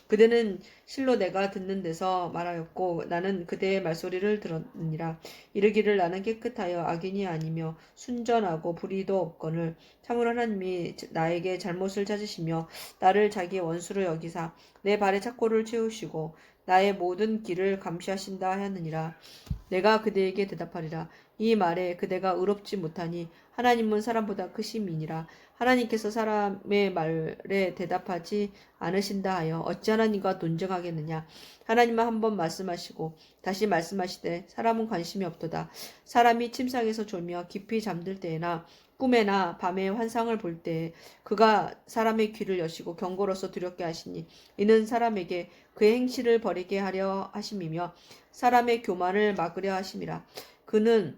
그대는 실로 내가 듣는 데서 말하였고 나는 그대의 말소리를 들었느니라. 이르기를 나는 깨끗하여 악인이 아니며 순전하고 불의도 없거늘 참으로 하나님이 나에게 잘못을 찾으시며 나를 자기의 원수로 여기사 내 발에 착고를 채우시고 나의 모든 길을 감시하신다 하였느니라. 내가 그대에게 대답하리라. 이 말에 그대가 의롭지 못하니 하나님은 사람보다 크심이니라. 하나님께서 사람의 말에 대답하지 않으신다 하여 어찌 하나님과 논쟁하겠느냐. 하나님은 한 번 말씀하시고 다시 말씀하시되 사람은 관심이 없도다. 사람이 침상에서 졸며 깊이 잠들 때에나 꿈에나 밤에 환상을 볼 때에 그가 사람의 귀를 여시고 경고로서 두렵게 하시니 이는 사람에게 그의 행실을 버리게 하려 하심이며 사람의 교만을 막으려 하심이라. 그는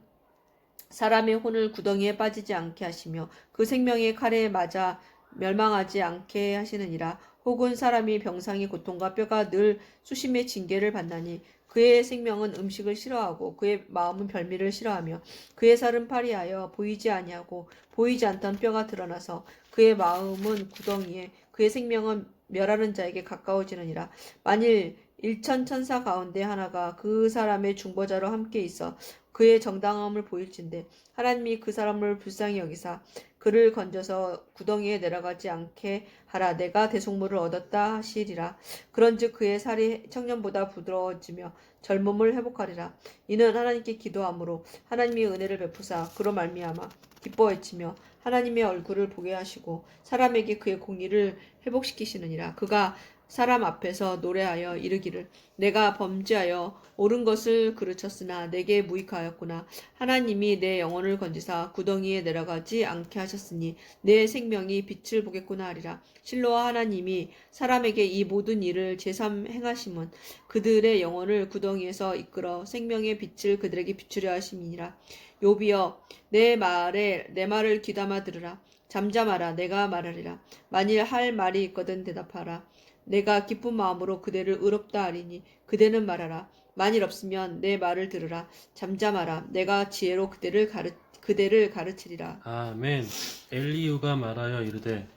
사람의 혼을 구덩이에 빠지지 않게 하시며 그 생명의 칼에 맞아 멸망하지 않게 하시느니라. 혹은 사람이 병상의 고통과 뼈가 늘 수심의 징계를 받나니 그의 생명은 음식을 싫어하고 그의 마음은 별미를 싫어하며 그의 살은 파리하여 보이지 아니하고 보이지 않던 뼈가 드러나서 그의 마음은 구덩이에 그의 생명은 멸하는 자에게 가까워지느니라. 만일 일천 천사 가운데 하나가 그 사람의 중보자로 함께 있어 그의 정당함을 보일진데 하나님이 그 사람을 불쌍히 여기사 그를 건져서 구덩이에 내려가지 않게 하라. 내가 대속물을 얻었다 하시리라. 그런즉 그의 살이 청년보다 부드러워지며 젊음을 회복하리라. 이는 하나님께 기도함으로 하나님이 은혜를 베푸사 그로 말미암아 기뻐했지며 하나님의 얼굴을 보게 하시고 사람에게 그의 공의를 회복시키시느니라. 그가 사람 앞에서 노래하여 이르기를 내가 범죄하여 옳은 것을 그르쳤으나 내게 무익하였구나. 하나님이 내 영혼을 건지사 구덩이에 내려가지 않게 하셨으니 내 생명이 빛을 보겠구나 하리라. 실로와 하나님이 사람에게 이 모든 일을 제삼 행하심은 그들의 영혼을 구덩이에서 이끌어 생명의 빛을 그들에게 비추려 하심이니라. 욥이여 내 말을 귀담아 들으라. 잠잠하라. 내가 말하리라. 만일 할 말이 있거든 대답하라. 내가 기쁜 마음으로 그대를 의롭다 하리니 그대는 말하라. 만일 없으면 내 말을 들으라. 잠잠하라. 내가 지혜로 그대를 가르치리라. 아멘. 엘리후가 말하여 이르되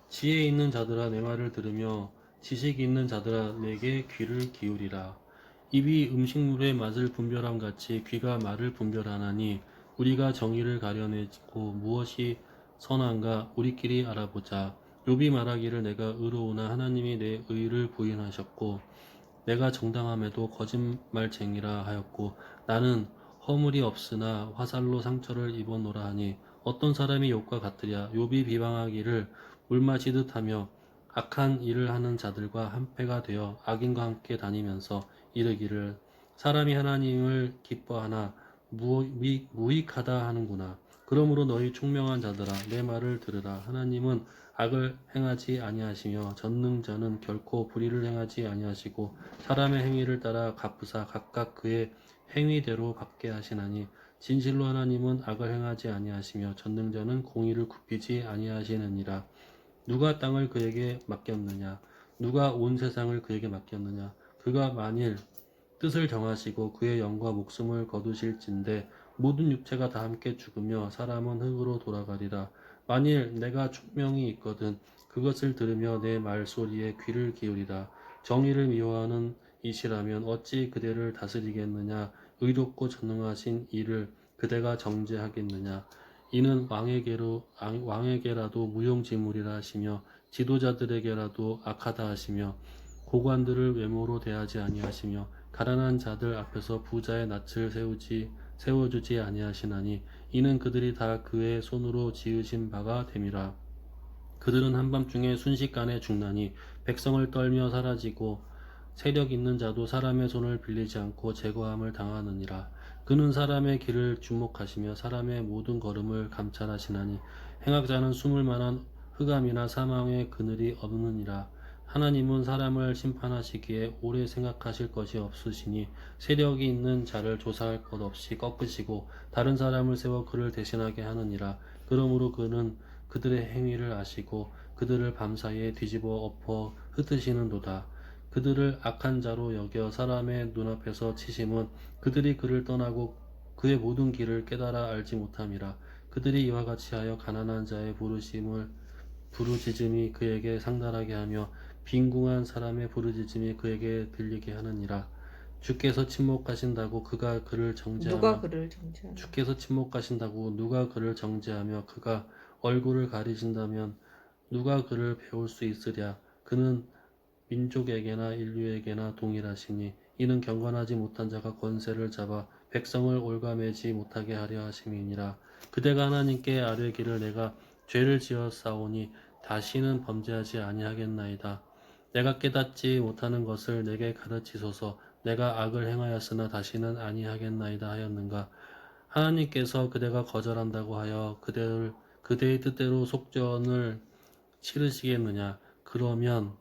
지혜 있는 자들아 내 말을 들으며 지식 있는 자들아 내게 귀를 기울이라. 입이 음식물의 맛을 분별함 같이 귀가 말을 분별하나니 우리가 정의를 가려내고 무엇이 선한가 우리끼리 알아보자. 욥이 말하기를 내가 의로우나 하나님이 내 의를 부인하셨고 내가 정당함에도 거짓말쟁이라 하였고 나는 허물이 없으나 화살로 상처를 입었노라 하니 어떤 사람이 욥과 같으랴. 욥이 비방하기를 물 마시듯 하며 악한 일을 하는 자들과 한패가 되어 악인과 함께 다니면서 이르기를 사람이 하나님을 기뻐하나 무익하다 하는구나. 그러므로 너희 총명한 자들아 내 말을 들으라. 하나님은 악을 행하지 아니하시며 전능자는 결코 불의를 행하지 아니하시고 사람의 행위를 따라 갚으사 각각 그의 행위대로 받게 하시나니 진실로 하나님은 악을 행하지 아니하시며 전능자는 공의를 굽히지 아니하시느니라. 누가 땅을 그에게 맡겼느냐? 누가 온 세상을 그에게 맡겼느냐? 그가 만일 뜻을 정하시고 그의 영과 목숨을 거두실진데 모든 육체가 다 함께 죽으며 사람은 흙으로 돌아가리라. 만일 내가 총명이 있거든 그것을 들으며 내 말소리에 귀를 기울이라. 정의를 미워하는 이시라면 어찌 그대를 다스리겠느냐? 의롭고 전능하신 이를 그대가 정죄하겠느냐? 이는 왕에게라도 무용지물이라 하시며 지도자들에게라도 악하다 하시며 고관들을 외모로 대하지 아니하시며 가난한 자들 앞에서 부자의 낯을 세워주지 아니하시나니 이는 그들이 다 그의 손으로 지으신 바가 됨이라. 그들은 한밤중에 순식간에 죽나니 백성을 떨며 사라지고 세력 있는 자도 사람의 손을 빌리지 않고 제거함을 당하느니라. 그는 사람의 길을 주목하시며 사람의 모든 걸음을 감찰하시나니 행악자는 숨을 만한 흑암이나 사망의 그늘이 없느니라. 하나님은 사람을 심판하시기에 오래 생각하실 것이 없으시니 세력이 있는 자를 조사할 것 없이 꺾으시고 다른 사람을 세워 그를 대신하게 하느니라. 그러므로 그는 그들의 행위를 아시고 그들을 밤사이에 뒤집어 엎어 흩으시는도다. 그들을 악한 자로 여겨 사람의 눈앞에서 치심은 그들이 그를 떠나고 그의 모든 길을 깨달아 알지 못함이라. 그들이 이와 같이 하여 가난한 자의 부르짖음이 그에게 상달하게 하며 빈궁한 사람의 부르짖음이 그에게 들리게 하느니라. 주께서 침묵하신다고 그가 그를 정죄하며 주께서 침묵하신다고 누가 그를 정죄하며 그가 얼굴을 가리신다면 누가 그를 배울 수 있으랴. 그는 민족에게나 인류에게나 동일하시니 이는 경건하지 못한 자가 권세를 잡아 백성을 올가매지 못하게 하려 하심이니라. 그대가 하나님께 아뢰기를 내가 죄를 지었사오니 다시는 범죄하지 아니하겠나이다. 내가 깨닫지 못하는 것을 내게 가르치소서. 내가 악을 행하였으나 다시는 아니하겠나이다 하였는가. 하나님께서 그대가 거절한다고 하여 그대의 뜻대로 속전을 치르시겠느냐. 그러면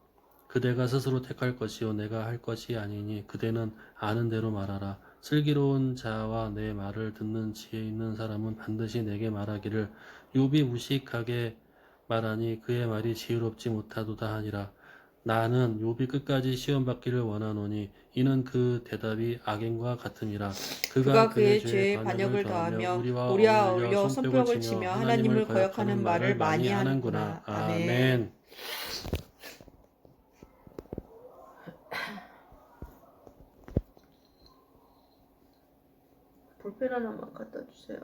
그대가 스스로 택할 것이요 내가 할 것이 아니니 그대는 아는 대로 말하라. 슬기로운 자와 내 말을 듣는 지혜 있는 사람은 반드시 내게 말하기를 욥이 무식하게 말하니 그의 말이 지혜롭지 못하도다 하니라. 나는 욥이 끝까지 시험받기를 원하노니 이는 그 대답이 악인과 같음이라. 그가 그의 죄에 반역을 더하며 우리와 어울려 손뼉을 치며 하나님을 거역하는 말을 많이 하는구나. 아멘. 볼펜 하나만 갖다 주세요.